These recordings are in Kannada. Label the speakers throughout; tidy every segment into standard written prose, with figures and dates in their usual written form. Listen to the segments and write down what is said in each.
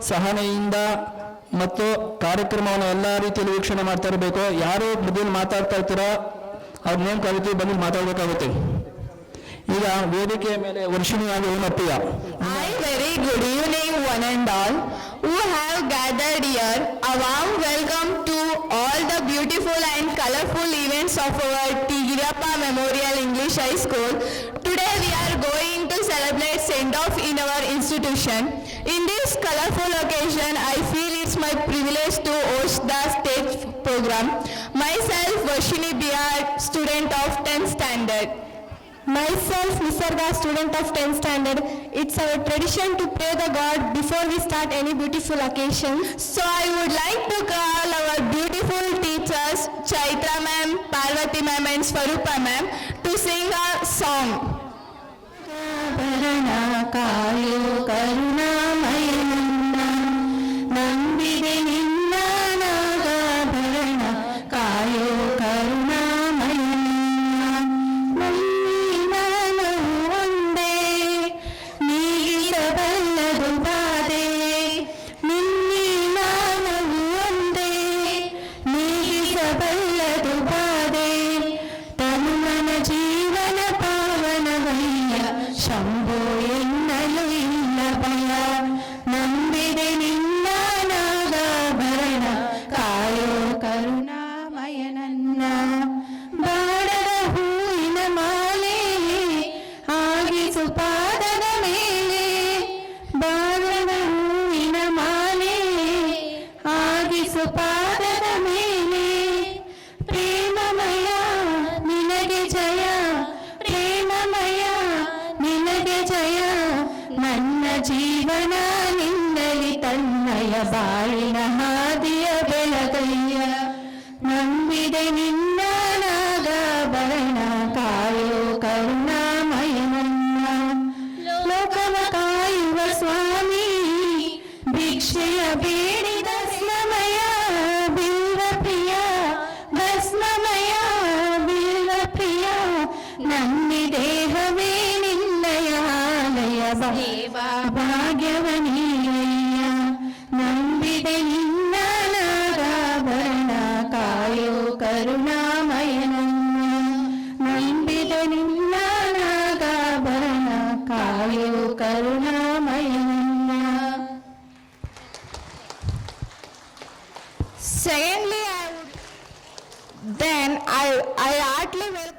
Speaker 1: ಸಹನೆಯಿಂದ ಮತ್ತು ಕಾರ್ಯಕ್ರಮವನ್ನು ಎಲ್ಲ ರೀತಿಯಲ್ಲಿ ವೀಕ್ಷಣೆ ಮಾಡ್ತಾ ಇರಬೇಕು. ಯಾರು ಮೊದಲು ಮಾತಾಡ್ತಾ ಇರ್ತೀರಾ ಅವ್ರ ನೇಮ್ ಕರಿತೀವಿ, ಬಂದು ಮಾತಾಡಬೇಕಾಗುತ್ತೆ. ಈಗ ವೇದಿಕೆಯ ಮೇಲೆ ವರ್ಷಿಣಿ ಹಾಗೂ ಓನಪ್ರಿಯ.
Speaker 2: Hi, very good evening one and all who have gathered here. A warm welcome to all the beautiful and colorful events of our Tigirappa Memorial English High School. Today we are going to celebrate send-off in our institution. In this colorful occasion, I feel it's my privilege to host the stage program. Myself, Varshini Bihar, student of 10th standard. Myself, Nisarga, student of 10th standard. It's our tradition to pray the God before we start any beautiful occasion. So I would like to call our beautiful teachers, Chaitra ma'am, Parvati ma'am and Swarupa ma'am to sing a song.
Speaker 3: ಬಾಳಿನ ಹಾದಿಯ ಬೆಳಗಯ್ಯ ನಂಬಿದೆ ನಿನ್ನ ನಾಗಾಭರಣ ಕಾಯೋ ಕರುಣಾಮಯನನ್ನ ಲೋಕವ ಕಾಯುವ ಸ್ವಾಮಿ ಭಿಕ್ಷೆಯ ಬೇಡಿದ ಸ್ಮಮಯ ಬಿಲ್ವ ಪ್ರಿಯ ಭಸ್ಮಮಯ ಬಿಲ್ವ ಪ್ರಿಯ ನನ್ನಿ ದೇಹವೇ ನಿನ್ನಯ ಆಲಯ ಭಾಗ್ಯವನೀಯ ನಂಬಿದೆ ನಿನ್ನ ನಾಗಾಭರಣ ಕಾಯೋ ಕರುಣಾಮಯನನ್ನ ನಂಬಿದೆ ನಿನ್ನ ನಾಗಾಭರಣ ಕಾಯೋ ಕರುಣಾಮಯನನ್ನ.
Speaker 2: Secondly, I heartily welcome.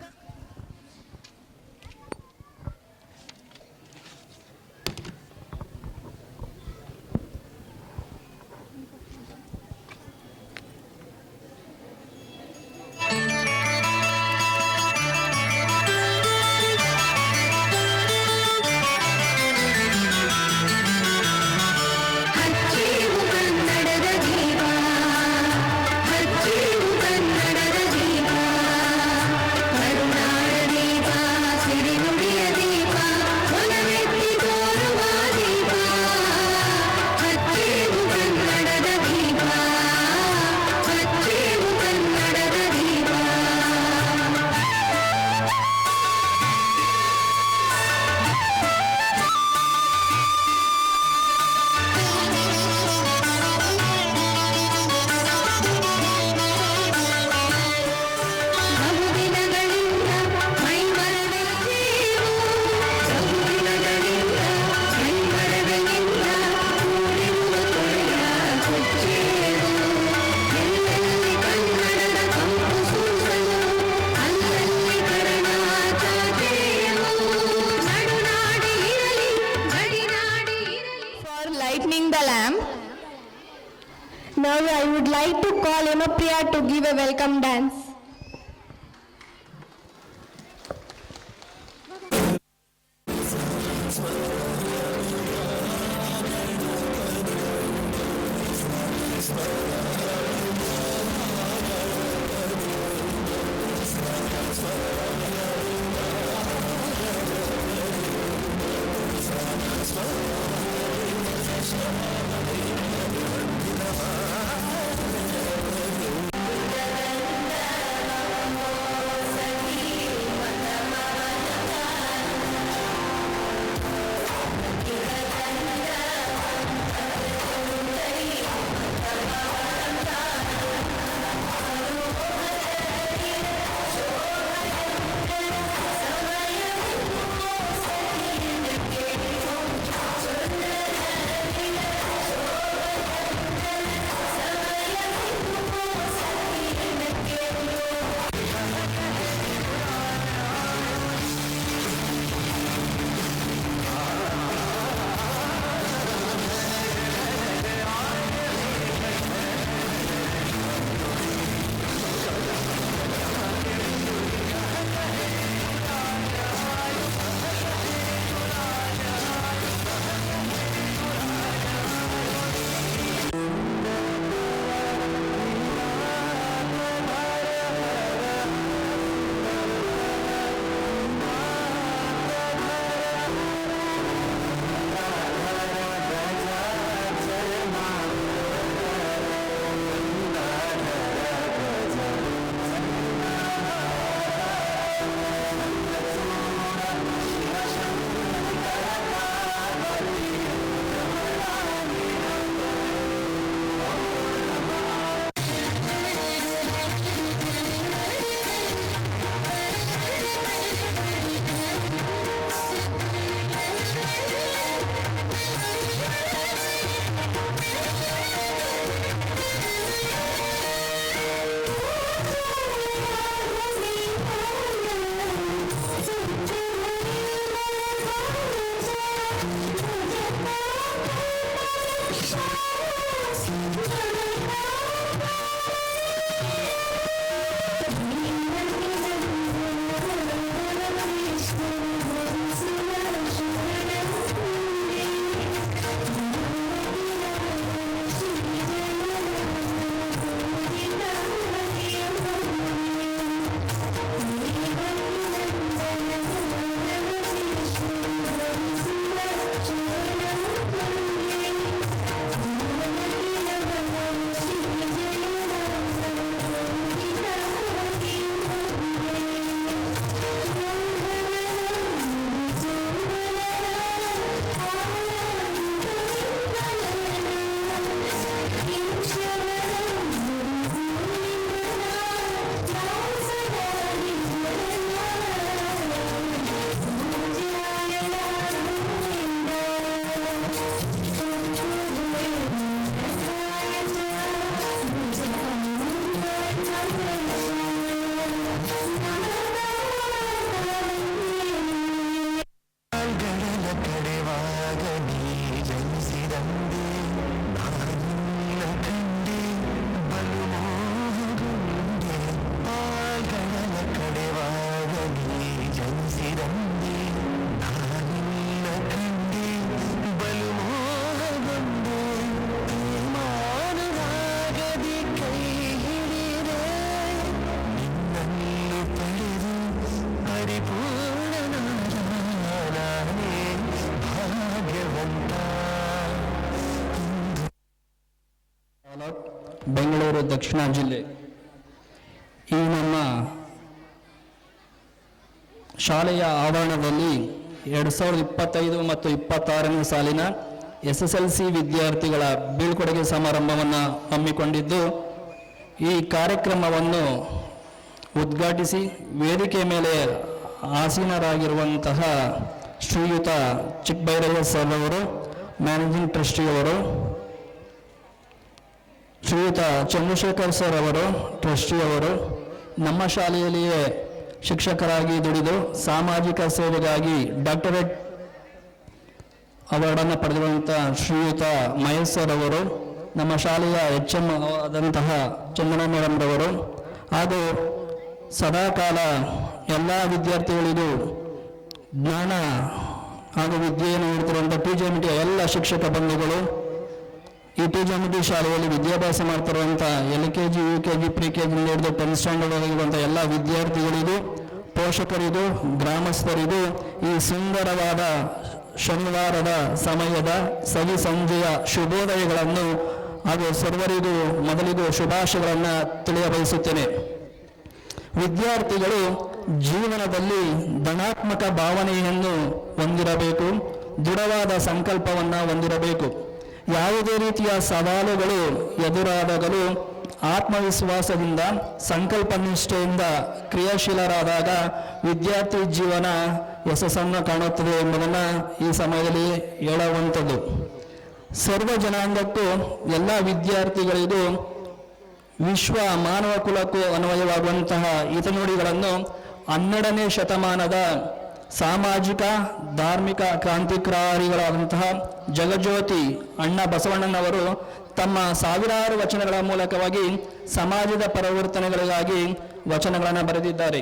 Speaker 2: The lamp. Now I would like to call Emapriya to give a welcome dance.
Speaker 1: Bengaluru ದಕ್ಷಿಣ ಜಿಲ್ಲೆ. ಈ ನಮ್ಮ ಶಾಲೆಯ ಆವರಣದಲ್ಲಿ 2025 ಮತ್ತು 26ನೇ ಸಾಲಿನ SSLC ವಿದ್ಯಾರ್ಥಿಗಳ ಬೀಳ್ಕೊಡುಗೆ ಸಮಾರಂಭವನ್ನು ಹಮ್ಮಿಕೊಂಡಿದ್ದು, ಈ ಕಾರ್ಯಕ್ರಮವನ್ನು ಉದ್ಘಾಟಿಸಿ ವೇದಿಕೆ ಮೇಲೆ ಆಸೀನರಾಗಿರುವಂತಹ ಶ್ರೀಯುತ ಚಿಕ್ಕಬೈರಯ್ಯ ಸರ್ ಅವರು, ಮ್ಯಾನೇಜಿಂಗ್ ಟ್ರಸ್ಟಿಯವರು, ಶ್ರೀಯುತ ಚಂದ್ರಶೇಖರ್ ಸರ್ ಅವರು, ಟ್ರಸ್ಟಿಯವರು, ನಮ್ಮ ಶಾಲೆಯಲ್ಲಿಯೇ ಶಿಕ್ಷಕರಾಗಿ ದುಡಿದು ಸಾಮಾಜಿಕ ಸೇವೆಗಾಗಿ ಡಾಕ್ಟರೇಟ್ ಅವಾರ್ಡನ್ನು ಪಡೆದಿರುವಂಥ ಶ್ರೀಯುತ ಮಹೇಶ್ ಸರ್ ಅವರು, ನಮ್ಮ ಶಾಲೆಯ HM ಆದಂತಹ ಚಂದನ ಮೇಡಮ್ ರವರು, ಹಾಗೂ ಸದಾಕಾಲ ಎಲ್ಲ ವಿದ್ಯಾರ್ಥಿಗಳಿಗೂ ಜ್ಞಾನ ಹಾಗೂ ವಿದ್ಯೆಯನ್ನು ನೀಡುತ್ತಿರುವಂಥ TJMT ಎಲ್ಲ ಶಿಕ್ಷಕ ಬಂಧುಗಳು, ಈ TJMT ಶಾಲೆಯಲ್ಲಿ ವಿದ್ಯಾಭ್ಯಾಸ ಮಾಡ್ತಿರುವಂಥ LKG, UKG, ಪ್ರಿ-KG ಹಿಡಿದು 10th ಸ್ಟ್ಯಾಂಡರ್ಡ್ ಆಗಿರುವಂಥ ಎಲ್ಲ ವಿದ್ಯಾರ್ಥಿಗಳಿಗೂ, ಪೋಷಕರಿಗೂ, ಗ್ರಾಮಸ್ಥರಿಗೂ ಈ ಸುಂದರವಾದ ಶನಿವಾರದ ಸಮಯದ ಸವಿ ಸಂಜೆಯ ಶುಭೋದಯಗಳನ್ನು ಹಾಗೂ ಸರ್ವರಿಗೂ ಮೊದಲಿಗೂ ಶುಭಾಶಯಗಳನ್ನು ತಿಳಿಯಬಯಸುತ್ತೇನೆ. ವಿದ್ಯಾರ್ಥಿಗಳು ಜೀವನದಲ್ಲಿ ಧನಾತ್ಮಕ ಭಾವನೆಯನ್ನು ಹೊಂದಿರಬೇಕು, ದೃಢವಾದ ಸಂಕಲ್ಪವನ್ನು ಹೊಂದಿರಬೇಕು. ಯಾವುದೇ ರೀತಿಯ ಸವಾಲುಗಳು ಎದುರಾದಾಗಲೂ ಆತ್ಮವಿಶ್ವಾಸದಿಂದ, ಸಂಕಲ್ಪ ನಿಷ್ಠೆಯಿಂದ ಕ್ರಿಯಾಶೀಲರಾದಾಗ ವಿದ್ಯಾರ್ಥಿ ಜೀವನ ಯಶಸ್ಸನ್ನು ಕಾಣುತ್ತದೆ ಎಂಬುದನ್ನು ಈ ಸಮಯದಲ್ಲಿ ಹೇಳುವಂಥದ್ದು. ಸರ್ವ ಜನಾಂಗಕ್ಕೂ ಎಲ್ಲ ವಿದ್ಯಾರ್ಥಿಗಳಿಗೂ ವಿಶ್ವ ಮಾನವ ಕುಲಕ್ಕೂ ಅನ್ವಯವಾಗುವಂತಹ ಹಿತನುಡಿಗಳನ್ನು 12ನೇ ಶತಮಾನದ ಸಾಮಾಜಿಕ ಧಾರ್ಮಿಕ ಕ್ರಾಂತಿಕಾರಿಗಳಾದಂತಹ ಜಗಜ್ಯೋತಿ ಅಣ್ಣ ಬಸವಣ್ಣನವರು ತಮ್ಮ ಸಾವಿರಾರು ವಚನಗಳ ಮೂಲಕವಾಗಿ ಸಮಾಜದ ಪರಿವರ್ತನೆಗಳಿಗಾಗಿ ವಚನಗಳನ್ನು ಬರೆದಿದ್ದಾರೆ.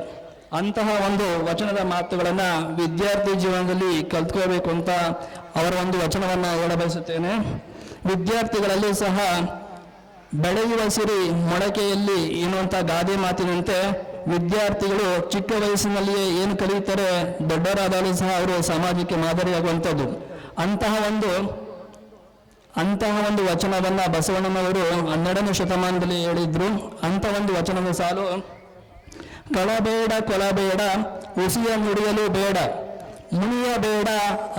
Speaker 1: ಅಂತಹ ಒಂದು ವಚನದ ಮಾತುಗಳನ್ನು ವಿದ್ಯಾರ್ಥಿ ಜೀವನದಲ್ಲಿ ಕಲ್ತ್ಕೋಬೇಕು ಅಂತ ಅವರ ಒಂದು ವಚನವನ್ನು ಹೇಳಬಯಸುತ್ತೇನೆ. ವಿದ್ಯಾರ್ಥಿಗಳಲ್ಲಿ ಸಹ ಬೆಳೆಯುವ ಸಿರಿ ಮೊಳಕೆಯಲ್ಲಿ ಎನ್ನುವಂಥ ಗಾದೆ ಮಾತಿನಂತೆ ವಿದ್ಯಾರ್ಥಿಗಳು ಚಿಕ್ಕ ವಯಸ್ಸಿನಲ್ಲಿಯೇ ಏನು ಕಲಿಯುತ್ತಾರೆ, ದೊಡ್ಡವರಾದಾಗಲೂ ಸಹ ಅವರು ಸಮಾಜಕ್ಕೆ ಮಾದರಿಯಾಗುವಂಥದ್ದು. ಅಂತಹ ಒಂದು ವಚನವನ್ನು ಬಸವಣ್ಣನವರು 12ನೇ ಶತಮಾನದಲ್ಲಿ ಹೇಳಿದ್ರು. ಅಂಥ ಒಂದು ವಚನದ ಸಾಲು: ಕಳಬೇಡ ಕೊಲಬೇಡ, ಹುಸಿಯ ನುಡಿಯಲು ಬೇಡ, ಮುನಿಯಬೇಡ,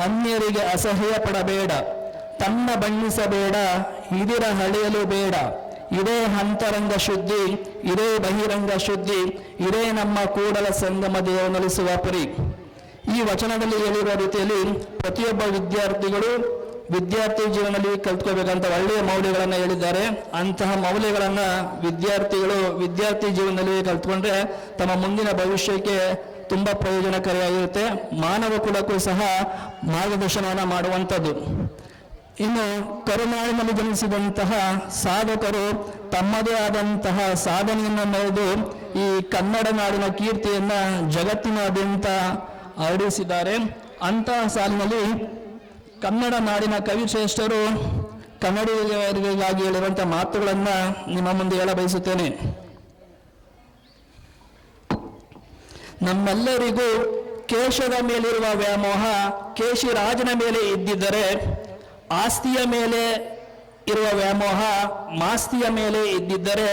Speaker 1: ಅನ್ಯರಿಗೆ ಅಸಹ್ಯ ಪಡಬೇಡ, ತನ್ನ ಬಣ್ಣಿಸಬೇಡ, ಹಿರಿರ ಹಳೆಯಲು ಬೇಡ, ಇದೇ ಅಂತರಂಗ ಶುದ್ಧಿ, ಇದೇ ಬಹಿರಂಗ ಶುದ್ಧಿ, ಇದೇ ನಮ್ಮ ಕೂಡಲ ಸಂಗಮ ದೇವನಲಿಸುವ ಪರಿ. ಈ ವಚನದಲ್ಲಿ ಹೇಳಿರುವ ರೀತಿಯಲ್ಲಿ ಪ್ರತಿಯೊಬ್ಬ ವಿದ್ಯಾರ್ಥಿಗಳು ವಿದ್ಯಾರ್ಥಿ ಜೀವನದಲ್ಲಿ ಕಲ್ತ್ಕೋಬೇಕಂತ ಒಳ್ಳೆಯ ಮೌಲ್ಯಗಳನ್ನು ಹೇಳಿದ್ದಾರೆ. ಅಂತಹ ಮೌಲ್ಯಗಳನ್ನು ವಿದ್ಯಾರ್ಥಿಗಳು ವಿದ್ಯಾರ್ಥಿ ಜೀವನದಲ್ಲಿ ಕಲ್ತ್ಕೊಂಡ್ರೆ ತಮ್ಮ ಮುಂದಿನ ಭವಿಷ್ಯಕ್ಕೆ ತುಂಬ ಪ್ರಯೋಜನಕಾರಿಯಾಗಿರುತ್ತೆ, ಮಾನವ ಕುಲಕ್ಕೂ ಸಹ ಮಾರ್ಗದರ್ಶನವನ್ನು ಮಾಡುವಂಥದ್ದು. ಇನ್ನು ಕರುನಾಡಿನಲ್ಲಿ ಜನಿಸಿದಂತಹ ಸಾಧಕರು ತಮ್ಮದೇ ಆದಂತಹ ಸಾಧನೆಯನ್ನು ಮೆರೆದು ಈ ಕನ್ನಡ ನಾಡಿನ ಕೀರ್ತಿಯನ್ನು ಜಗತ್ತಿನಾದ್ಯಂತ ಹರಡಿಸಿದ್ದಾರೆ. ಅಂತಹ ಸಾಲಿನಲ್ಲಿ ಕನ್ನಡ ನಾಡಿನ ಕವಿಶ್ರೇಷ್ಠರು ಕನ್ನಡಿಗರಿಗಾಗಿ ಹೇಳಿರುವಂಥ ಮಾತುಗಳನ್ನು ನಿಮ್ಮ ಮುಂದೆ ಹೇಳಬಯಸುತ್ತೇನೆ. ನಮ್ಮೆಲ್ಲರಿಗೂ ಕೇಶದ ಮೇಲಿರುವ ವ್ಯಾಮೋಹ ಕೇಶಿರಾಜನ ಮೇಲೆ ಇದ್ದಿದ್ದರೆ, ಆಸ್ತಿಯ ಮೇಲೆ ಇರುವ ವ್ಯಾಮೋಹ ಮಾಸ್ತಿಯ ಮೇಲೆ ಇದ್ದಿದ್ದರೆ,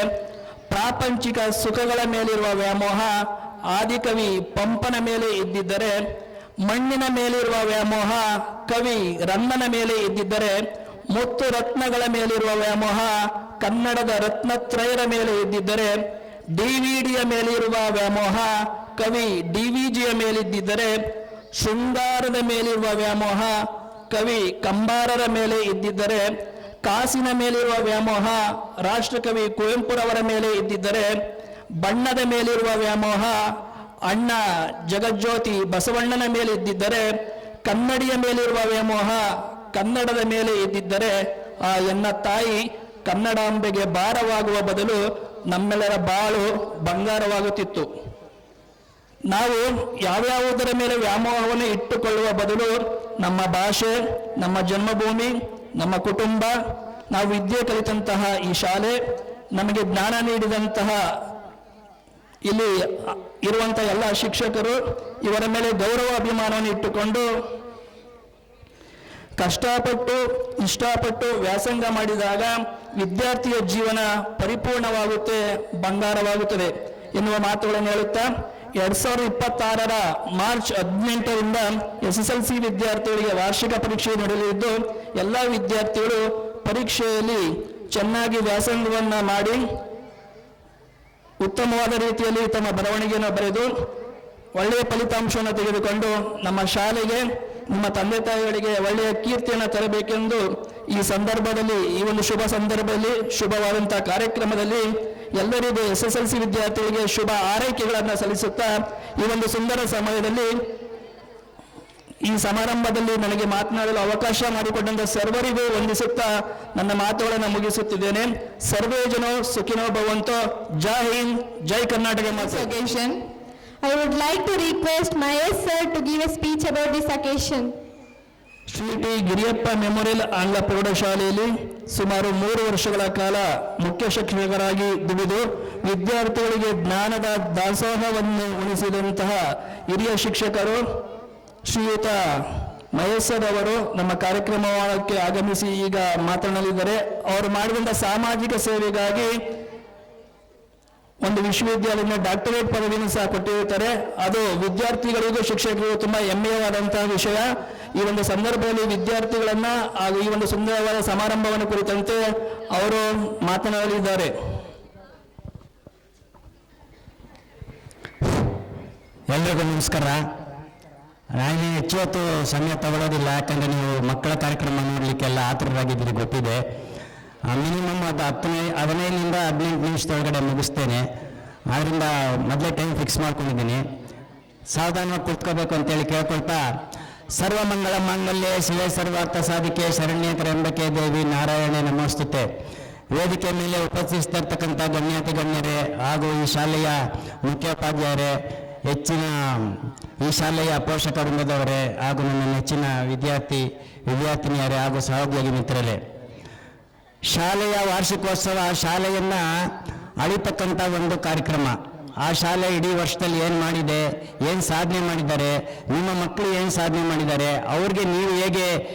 Speaker 1: ಪ್ರಾಪಂಚಿಕ ಸುಖಗಳ ಮೇಲಿರುವ ವ್ಯಾಮೋಹ ಆದಿಕವಿ ಪಂಪನ ಮೇಲೆ ಇದ್ದಿದ್ದರೆ, ಮಣ್ಣಿನ ಮೇಲಿರುವ ವ್ಯಾಮೋಹ ಕವಿ ರನ್ನನ ಮೇಲೆ ಇದ್ದಿದ್ದರೆ, ಮುತ್ತು ರತ್ನಗಳ ಮೇಲಿರುವ ವ್ಯಾಮೋಹ ಕನ್ನಡದ ರತ್ನತ್ರಯರ ಮೇಲೆ ಇದ್ದಿದ್ದರೆ, ಡಿವಿಡಿಯ ಮೇಲಿರುವ ವ್ಯಾಮೋಹ ಕವಿ DVGಯ ಮೇಲಿದ್ದಿದ್ದರೆ, ಶೃಂಗಾರದ ಮೇಲಿರುವ ವ್ಯಾಮೋಹ ಕವಿ ಕಂಬಾರರ ಮೇಲೆ ಇದ್ದಿದ್ದರೆ, ಕಾಸಿನ ಮೇಲಿರುವ ವ್ಯಾಮೋಹ ರಾಷ್ಟ್ರಕವಿ ಕುವೆಂಪುರವರ ಮೇಲೆ ಇದ್ದಿದ್ದರೆ, ಬಣ್ಣದ ಮೇಲಿರುವ ವ್ಯಾಮೋಹ ಅಣ್ಣ ಜಗಜ್ಯೋತಿ ಬಸವಣ್ಣನ ಮೇಲೆ ಇದ್ದಿದ್ದರೆ, ಕನ್ನಡಿಯ ಮೇಲಿರುವ ವ್ಯಾಮೋಹ ಕನ್ನಡದ ಮೇಲೆ ಇದ್ದಿದ್ದರೆ, ಆ ಎನ್ನ ತಾಯಿ ಕನ್ನಡಾಂಬೆಗೆ ಭಾರವಾಗುವ ಬದಲು ನಮ್ಮೆಲ್ಲರ ಬಾಳು ಬಂಗಾರವಾಗುತ್ತಿತ್ತು. ನಾವು ಯಾವ್ಯಾವುದರ ಮೇಲೆ ವ್ಯಾಮೋಹವನ್ನು ಇಟ್ಟುಕೊಳ್ಳುವ ಬದಲು ನಮ್ಮ ಭಾಷೆ, ನಮ್ಮ ಜನ್ಮಭೂಮಿ, ನಮ್ಮ ಕುಟುಂಬ, ನಾವು ವಿದ್ಯೆ ಕಲಿತಂತಹ ಈ ಶಾಲೆ, ನಮಗೆ ಜ್ಞಾನ ನೀಡಿದಂತಹ ಇಲ್ಲಿ ಇರುವಂಥ ಎಲ್ಲ ಶಿಕ್ಷಕರು, ಇವರ ಮೇಲೆ ಗೌರವ ಅಭಿಮಾನವನ್ನು ಇಟ್ಟುಕೊಂಡು ಕಷ್ಟಪಟ್ಟು ಇಷ್ಟಪಟ್ಟು ವ್ಯಾಸಂಗ ಮಾಡಿದಾಗ ವಿದ್ಯಾರ್ಥಿಯ ಜೀವನ ಪರಿಪೂರ್ಣವಾಗುತ್ತೆ, ಬಂಗಾರವಾಗುತ್ತದೆ ಎನ್ನುವ ಮಾತುಗಳನ್ನು ಹೇಳುತ್ತಾ 2026 ಮಾರ್ಚ್ 18ರಿಂದ SSLC ವಿದ್ಯಾರ್ಥಿಗಳಿಗೆ ವಾರ್ಷಿಕ ಪರೀಕ್ಷೆ ನಡೆಯಲಿದ್ದು ಎಲ್ಲ ವಿದ್ಯಾರ್ಥಿಗಳು ಪರೀಕ್ಷೆಯಲ್ಲಿ ಚೆನ್ನಾಗಿ ವ್ಯಾಸಂಗವನ್ನು ಮಾಡಿ ಉತ್ತಮವಾದ ರೀತಿಯಲ್ಲಿ ತಮ್ಮ ಬರವಣಿಗೆಯನ್ನು ಬರೆದು ಒಳ್ಳೆಯ ಫಲಿತಾಂಶವನ್ನು ತೆಗೆದುಕೊಂಡು ನಮ್ಮ ಶಾಲೆಗೆ, ನಿಮ್ಮ ತಂದೆ ತಾಯಿಗಳಿಗೆ ಒಳ್ಳೆಯ ಕೀರ್ತಿಯನ್ನು ತರಬೇಕೆಂದು ಈ ಸಂದರ್ಭದಲ್ಲಿ, ಈ ಒಂದು ಶುಭ ಸಂದರ್ಭದಲ್ಲಿ, ಶುಭವಾದಂತಹ ಕಾರ್ಯಕ್ರಮದಲ್ಲಿ ಎಲ್ಲರಿಗೂ SSLC ವಿದ್ಯಾರ್ಥಿಗಳಿಗೆ ಶುಭ ಆರೈಕೆಗಳನ್ನು ಸಲ್ಲಿಸುತ್ತಾ ಈ ಒಂದು ಸುಂದರ ಸಮಯದಲ್ಲಿ ಈ ಸಮಾರಂಭದಲ್ಲಿ ನನಗೆ ಮಾತನಾಡಲು ಅವಕಾಶ ಮಾಡಿಕೊಟ್ಟಂತ ಸರ್ವರಿಗೂ ವಂದಿಸುತ್ತಾ ನನ್ನ ಮಾತುಗಳನ್ನು ಮುಗಿಸುತ್ತಿದ್ದೇನೆ. ಸರ್ವೇ ಜನೋ ಸುಖಿನೋ ಭವಂತೋ. ಜೈ ಹಿಂದ್, ಜೈ ಕರ್ನಾಟಕ ಮಾತೆ.
Speaker 2: occasion. I would like to request Mahesh sir to give a speech about this occasion.
Speaker 1: Shri T Giriyappa memorial ಆಂಗ್ಲ ಪ್ರೌಢಶಾಲೆಯಲ್ಲಿ ಸುಮಾರು 3 ವರ್ಷಗಳ ಕಾಲ ಮುಖ್ಯ ಶಿಕ್ಷಕರಾಗಿ ದುಡಿದು ವಿದ್ಯಾರ್ಥಿಗಳಿಗೆ ಜ್ಞಾನದ ದಾಸೋಹವನ್ನು ಉಣಿಸಿದಂತಹ ಹಿರಿಯ ಶಿಕ್ಷಕರು ಶ್ರೀಯುತ ಮಹೇಶ್ ಸರ್ ಅವರು ನಮ್ಮ ಕಾರ್ಯಕ್ರಮಕ್ಕೆ ಆಗಮಿಸಿ ಈಗ ಮಾತನಾಡಲಿದ್ದಾರೆ. ಅವರು ಮಾಡಿದಂಥ ಸಾಮಾಜಿಕ ಸೇವೆಗಾಗಿ ಒಂದು ವಿಶ್ವವಿದ್ಯಾಲಯದ ಡಾಕ್ಟರೇಟ್ ಪದವಿಯನ್ನು ಸಹ ಕೊಟ್ಟಿರುತ್ತಾರೆ. ಅದು ವಿದ್ಯಾರ್ಥಿಗಳಿಗೂ ಶಿಕ್ಷಕರಿಗೂ ತುಂಬಾ ಹೆಮ್ಮೆಯವಾದಂತಹ ವಿಷಯ. ಈ ಒಂದು ಸಂದರ್ಭದಲ್ಲಿ ವಿದ್ಯಾರ್ಥಿಗಳನ್ನ ಹಾಗೂ ಈ ಒಂದು ಸುಂದರವಾದ ಸಮಾರಂಭವನ್ನು ಕುರಿತಂತೆ ಅವರು ಮಾತನಾಡಲಿದ್ದಾರೆ.
Speaker 4: ಎಲ್ರಿಗೂ ನಮಸ್ಕಾರ. ನಾನು ಹೆಚ್ಚು ಹೊತ್ತು ಸಮಯ ತಗೊಳ್ಳೋದಿಲ್ಲ, ಯಾಕಂದರೆ ನೀವು ಮಕ್ಕಳ ಕಾರ್ಯಕ್ರಮ ನೋಡಲಿಕ್ಕೆಲ್ಲ ಆತುರರಾಗಿದ್ದೀರಿ ಗೊತ್ತಿದೆ. ಮಿನಿಮಮ್ ಅದು 15ರಿಂದ 18 ನಿಮಿಷದೊಳಗಡೆ ಮುಗಿಸ್ತೇನೆ. ಆದ್ದರಿಂದ ಮೊದಲೇ ಟೈಮ್ ಫಿಕ್ಸ್ ಮಾಡ್ಕೊಂಡಿದ್ದೀನಿ. ಸಾವಧಾನವಾಗಿ ಕೂತ್ಕೋಬೇಕು ಅಂತೇಳಿ ಕೇಳ್ಕೊಳ್ತಾ, ಸರ್ವಮಂಗಳ ಮಾಂಗಲ್ಯೆ ಶಿವೆ ಸರ್ವಾರ್ಥ ಸಾಧಿಕೆ ಶರಣ್ಯ ತ್ರ್ಯಂಬಕೆ ದೇವಿ ನಾರಾಯಣೆ ನಮೋಸ್ತುತೆ. ವೇದಿಕೆ ಮೇಲೆ ಉಪಸ್ಥಿತರ್ತಕ್ಕಂಥ ಗಣ್ಯಾತಿ ಗಣ್ಯರೇ ಹಾಗೂ ಈ ಶಾಲೆಯ ಮುಖ್ಯೋಪಾಧ್ಯಾಯರೇ, ಈ ಶಾಲೆಯ ಪೋಷಕ ವೃಂದದವರೇ ಹಾಗೂ ನನ್ನ ನೆಚ್ಚಿನ ವಿದ್ಯಾರ್ಥಿನಿಯರೇ ಹಾಗೂ ಸಹೋದ್ಯೋಗಿ ಮಿತ್ರರೇ, ಶಾಲೆಯ ವಾರ್ಷಿಕೋತ್ಸವ ಶಾಲೆಯನ್ನು ಅಳಿತಕ್ಕಂಥ ಒಂದು ಕಾರ್ಯಕ್ರಮ. ಆ ಶಾಲೆ ಇಡೀ ವರ್ಷದಲ್ಲಿ ಏನು ಮಾಡಿದೆ, ಏನು ಸಾಧನೆ ಮಾಡಿದ್ದಾರೆ, ನಿಮ್ಮ ಮಕ್ಕಳು ಏನು ಸಾಧನೆ ಮಾಡಿದ್ದಾರೆ, ಅವ್ರಿಗೆ ನೀವು ಹೇಗೆ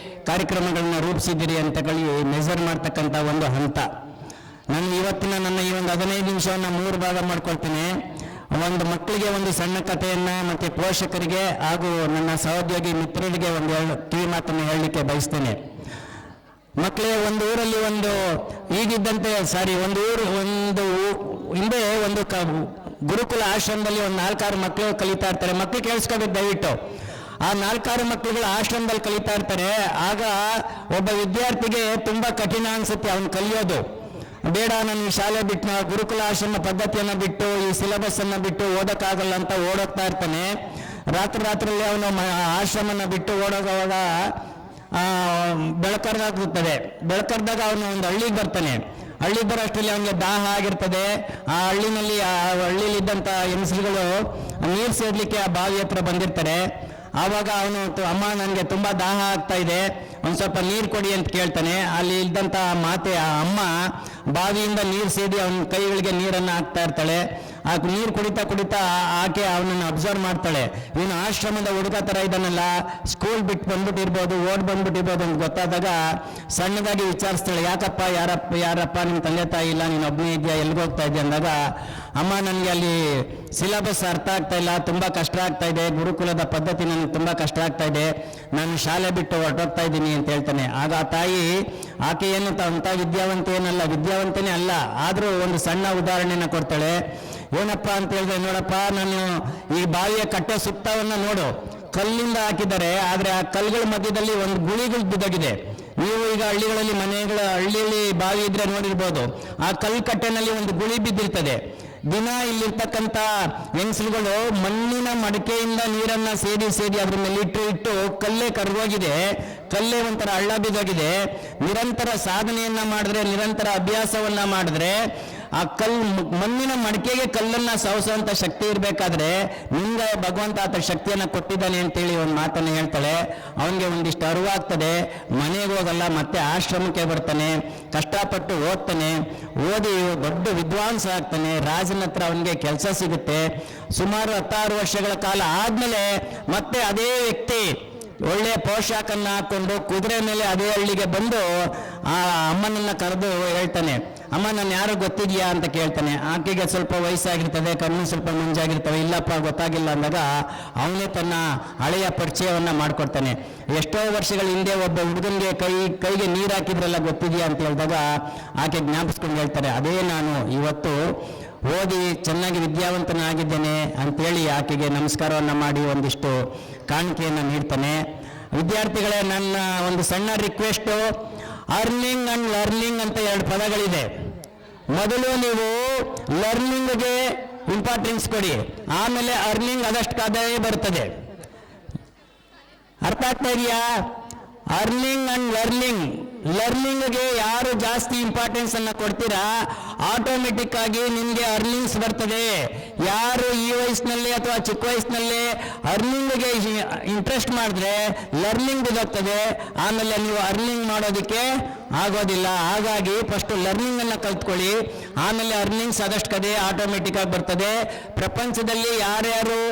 Speaker 4: ಕಾರ್ಯಕ್ರಮಗಳನ್ನ ರೂಪಿಸಿದ್ದೀರಿ ಅಂತ ಮೆಜರ್ ಮಾಡ್ತಕ್ಕಂಥ ಒಂದು ಹಂತ. ನಾನು ಇವತ್ತಿನ ನನ್ನ ಈ ಒಂದು 15 ನಿಮಿಷವನ್ನು 3 ಭಾಗ ಮಾಡ್ಕೊಳ್ತೇನೆ. ಒಂದು ಮಕ್ಕಳಿಗೆ ಒಂದು ಸಣ್ಣ ಕಥೆಯನ್ನು, ಮತ್ತು ಪೋಷಕರಿಗೆ ಹಾಗೂ ನನ್ನ ಸಹೋದ್ಯೋಗಿ ಮಿತ್ರರಿಗೆ ಒಂದು ಕಿವಿ ಮಾತನ್ನು ಹೇಳಲಿಕ್ಕೆ ಬಯಸ್ತೇನೆ. ಮಕ್ಕಳೇ, ಒಂದು ಊರಲ್ಲಿ ಹಿಂದೆ ಒಂದು ಗುರುಕುಲ ಆಶ್ರಮದಲ್ಲಿ ಒಂದು 4-6 ಮಕ್ಕಳು ಕಲಿತಾ ಇರ್ತಾರೆ. ಮಕ್ಕಳು ಕೇಳಿಸ್ಕೋಬೇಕು ದಯವಿಟ್ಟು. ಆ 4-6 ಮಕ್ಕಳುಗಳು ಆಶ್ರಮದಲ್ಲಿ ಕಲಿತಾ ಇರ್ತಾರೆ. ಆಗ ಒಬ್ಬ ವಿದ್ಯಾರ್ಥಿಗೆ ತುಂಬ ಕಠಿಣ ಅನಿಸುತ್ತೆ ಅವನು ಕಲಿಯೋದು. ಬೇಡ, ನಾನು ಈ ಶಾಲೆ ಬಿಟ್ಟು ಗುರುಕುಲ ಆಶ್ರಮ ಪದ್ಧತಿಯನ್ನು ಬಿಟ್ಟು ಈ ಸಿಲೆಬಸ್ಸನ್ನು ಬಿಟ್ಟು ಓದೋಕ್ಕಾಗಲ್ಲ ಅಂತ ಓಡೋಗ್ತಾ ಇರ್ತಾನೆ. ರಾತ್ರಿಯಲ್ಲಿ ಅವನು ಆಶ್ರಮನ ಬಿಟ್ಟು ಓಡೋಗುವಾಗ ಬೆಳಕರ್ದಾಗುತ್ತದೆ. ಬೆಳಕರ್ದಾಗ ಅವನು ಒಂದು ಹಳ್ಳಿಗೆ ಬರ್ತಾನೆ. ಹಳ್ಳಿಗೆ ಬರೋಷ್ಟರಲ್ಲಿ ಅವನಿಗೆ ದಾಹ ಆಗಿರ್ತದೆ. ಆ ಹಳ್ಳಿಲಿದ್ದಂಥ ಹೆಂಗಸರುಗಳು ನೀರು ಸೇದಲಿಕ್ಕೆ ಆ ಬಾವಿ ಹತ್ರ ಬಂದಿರ್ತಾರೆ. ಆವಾಗ ಅವನು, ಅಮ್ಮ ನನಗೆ ತುಂಬ ದಾಹ ಆಗ್ತಾ ಇದೆ, ಒಂದು ಸ್ವಲ್ಪ ನೀರು ಕೊಡಿ ಅಂತ ಕೇಳ್ತಾನೆ. ಅಲ್ಲಿ ಇದ್ದಂಥ ಆ ಅಮ್ಮ ಬಾವಿಯಿಂದ ನೀರು ಸೇದಿ ಅವನ ಕೈಗಳಿಗೆ ನೀರನ್ನು ಹಾಕ್ತಾ ಇರ್ತಾಳೆ. ಆ ನೀರು ಕುಡಿತಾ ಆಕೆ ಅವನನ್ನು ಅಬ್ಸರ್ವ್ ಮಾಡ್ತಾಳೆ. ಇವನು ಆಶ್ರಮದ ಹುಡುಗ ಥರ ಇದನ್ನೆಲ್ಲ ಸ್ಕೂಲ್ ಬಿಟ್ಟು ಬಂದ್ಬಿಟ್ಟಿರ್ಬೋದು, ಬಂದ್ಬಿಟ್ಟಿರ್ಬೋದು ಅಂತ ಗೊತ್ತಾದಾಗ ಸಣ್ಣದಾಗಿ ವಿಚಾರಿಸ್ತಾಳೆ, ಯಾಕಪ್ಪ, ಯಾರಪ್ಪ ನಿಮ್ಮ ತಂದೆ ತಾಯಿ ಇಲ್ಲ, ನೀನು ಒಬ್ಬನೇ ಇದೆಯಾ, ಎಲ್ಲಿಗೋಗ್ತಾ ಇದೆಯಾ ಅಂದಾಗ, ಅಮ್ಮ ನನಗೆ ಅಲ್ಲಿ ಸಿಲೆಬಸ್ ಅರ್ಥ ಆಗ್ತಾ ಇಲ್ಲ, ತುಂಬ ಕಷ್ಟ ಆಗ್ತಾ ಇದೆ, ಗುರುಕುಲದ ಪದ್ಧತಿ ನನಗೆ ತುಂಬ ಕಷ್ಟ ಆಗ್ತಾ ಇದೆ, ನಾನು ಶಾಲೆ ಬಿಟ್ಟು ಹೊರಟೋಗ್ತಾ ಇದ್ದೀನಿ ಅಂತ ಹೇಳ್ತಾನೆ. ಆಗ ಆ ತಾಯಿ, ಆಕೆ ಏನು ಅಂಥ ವಿದ್ಯಾವಂತನೇ ಅಲ್ಲ, ಆದರೂ ಒಂದು ಸಣ್ಣ ಉದಾಹರಣೆನ ಕೊಡ್ತಾಳೆ. ಏನಪ್ಪ ಅಂತ ಹೇಳಿದ್ರೆ, ನೋಡಪ್ಪ, ನಾನು ಈ ಬಾವಿಯ ಕಟ್ಟೆ ಸುತ್ತವನ್ನು ನೋಡು, ಕಲ್ಲಿಂದ ಹಾಕಿದ್ದಾರೆ, ಆದರೆ ಆ ಕಲ್ಲುಗಳ ಮಧ್ಯದಲ್ಲಿ ಒಂದು ಗುಳಿಗಳು ಬಿದ್ದೋಗಿದೆ. ನೀವು ಈಗ ಹಳ್ಳಿಯಲ್ಲಿ ಬಾವಿ ಇದ್ರೆ ನೋಡಿರ್ಬೋದು, ಆ ಕಲ್ಲು ಕಟ್ಟೆನಲ್ಲಿ ಒಂದು ಗುಳಿ ಬಿದ್ದಿರ್ತದೆ. ದಿನ ಇಲ್ಲಿರ್ತಕ್ಕಂಥ ಹೆಂಗಸರುಗಳು ಮಣ್ಣಿನ ಮಡಕೆಯಿಂದ ನೀರನ್ನ ಸೇದಿ ಅದ್ರ ಮೇಲೆ ಇಟ್ಟು ಕಲ್ಲೇ ಕರಗೋಗಿದೆ, ಕಲ್ಲೇ ಒಂಥರ ಹಳ್ಳ ಬಿದ್ದೋಗಿದೆ. ನಿರಂತರ ಸಾಧನೆಯನ್ನ ಮಾಡಿದ್ರೆ, ನಿರಂತರ ಅಭ್ಯಾಸವನ್ನ ಮಾಡಿದ್ರೆ ಆ ಮಣ್ಣಿನ ಮಡಿಕೆಗೆ ಕಲ್ಲನ್ನ ಸವಸುವಂತ ಶಕ್ತಿ ಇರಬೇಕಾದ್ರೆ ನಿಮ್ಗೆ ಭಗವಂತ ಆತ ಶಕ್ತಿಯನ್ನ ಕೊಟ್ಟಿದ್ದಾನೆ ಅಂತೇಳಿ ಒಂದು ಮಾತನ್ನು ಹೇಳ್ತಾಳೆ. ಅವನಿಗೆ ಒಂದಿಷ್ಟು ಅರಿವಾಗ್ತದೆ, ಮನೆಗೆ ಹೋಗಲ್ಲ, ಮತ್ತೆ ಆಶ್ರಮಕ್ಕೆ ಬರ್ತಾನೆ, ಕಷ್ಟಪಟ್ಟು ಓದ್ತಾನೆ, ಓದಿ ದೊಡ್ಡ ವಿದ್ವಾಂಸ ಆಗ್ತಾನೆ, ರಾಜನ ಹತ್ರ ಅವನಿಗೆ ಕೆಲಸ ಸಿಗುತ್ತೆ. ಸುಮಾರು 16 ವರ್ಷಗಳ ಕಾಲ ಆದ್ಮೇಲೆ ಮತ್ತೆ ಅದೇ ವ್ಯಕ್ತಿ ಒಳ್ಳೆ ಪೋಷಾಕನ್ನ ಹಾಕೊಂಡು ಕುದುರೆ ಮೇಲೆ ಅದೇ ಹಳ್ಳಿಗೆ ಬಂದು ಆ ಅಮ್ಮನನ್ನ ಕರೆದು ಹೇಳ್ತಾನೆ, ಅಮ್ಮ ನಾನು ಯಾರು ಗೊತ್ತಿದ್ಯಾ ಅಂತ ಕೇಳ್ತಾನೆ. ಆಕೆಗೆ ಸ್ವಲ್ಪ ವಯಸ್ಸಾಗಿರ್ತದೆ, ಕಣ್ಣು ಸ್ವಲ್ಪ ಮುಂಜಾಗಿರ್ತವೆ. ಇಲ್ಲಪ್ಪ ಗೊತ್ತಾಗಿಲ್ಲ ಅಂದಾಗ ಅವನೇ ತನ್ನ ಹಳೆಯ ಪರಿಚಯವನ್ನ ಮಾಡ್ಕೊಡ್ತಾನೆ. ಎಷ್ಟೋ ವರ್ಷಗಳ ಹಿಂದೆ ಒಬ್ಬ ಹುಡುಗನಿಗೆ ಕೈಗೆ ನೀರು ಹಾಕಿದ್ರೆಲ್ಲ ಗೊತ್ತಿದೆಯಾ ಅಂತ ಹೇಳಿದಾಗ ಆಕೆ ಜ್ಞಾಪಿಸ್ಕೊಂಡು ಹೇಳ್ತಾರೆ, ಅದೇ ನಾನು ಇವತ್ತು ಓದಿ ಚೆನ್ನಾಗಿ ವಿದ್ಯಾವಂತನಾಗಿದ್ದೇನೆ ಅಂತೇಳಿ ಆಕೆಗೆ ನಮಸ್ಕಾರವನ್ನು ಮಾಡಿ ಒಂದಿಷ್ಟು ಕಾಣಿಕೆಯನ್ನು ನೀಡ್ತಾನೆ. ವಿದ್ಯಾರ್ಥಿಗಳೇ, ನನ್ನ ಒಂದು ಸಣ್ಣ ರಿಕ್ವೆಸ್ಟು, ಅರ್ನಿಂಗ್ ಅಂಡ್ ಲರ್ನಿಂಗ್ ಅಂತ 2 ಪದಗಳಿದೆ. ಮೊದಲು ನೀವು ಲರ್ನಿಂಗ್ಗೆ ಇಂಪಾರ್ಟೆನ್ಸ್ ಕೊಡಿ, ಆಮೇಲೆ ಅರ್ನಿಂಗ್ ಅದಷ್ಟೇ ಬರ್ತದೆ. ಅರ್ಥ ಆಗ್ತಾ ಇದೆಯಾ? ಅರ್ನಿಂಗ್ ಅಂಡ್ ಲರ್ನಿಂಗ್ಗೆ ಯಾರು ಜಾಸ್ತಿ ಇಂಪಾರ್ಟೆನ್ಸ್ ಅನ್ನ ಕೊಡ್ತೀರಾ ಆಟೋಮೆಟಿಕ್ ಆಗಿ ನಿಮಗೆ ಅರ್ನಿಂಗ್ಸ್ ಬರ್ತದೆ. ಯಾರು ಈ ವಯಸ್ಸಿನಲ್ಲಿ ಅಥವಾ ಚಿಕ್ಕ ವಯಸ್ಸಿನಲ್ಲಿ ಅರ್ನಿಂಗ್ಗೆ ಇಂಟ್ರೆಸ್ಟ್ ಮಾಡಿದ್ರೆ ಲರ್ನಿಂಗ್ ಬಿದ್ದೋಗ್ತದೆ, ಆಮೇಲೆ ನೀವು ಅರ್ನಿಂಗ್ ಮಾಡೋದಕ್ಕೆ ಆಗೋದಿಲ್ಲ. ಹಾಗಾಗಿ ಫಸ್ಟ್ ಲರ್ನಿಂಗ್ ಅನ್ನ ಕಲ್ತ್ಕೊಳ್ಳಿ, ಆಮೇಲೆ ಅರ್ನಿಂಗ್ಸ್ ಅದಷ್ಟು ಕದೆ ಆಟೋಮೆಟಿಕ್ ಆಗಿ ಬರ್ತದೆ. ಪ್ರಪಂಚದಲ್ಲಿ ಯಾರ್ಯಾರು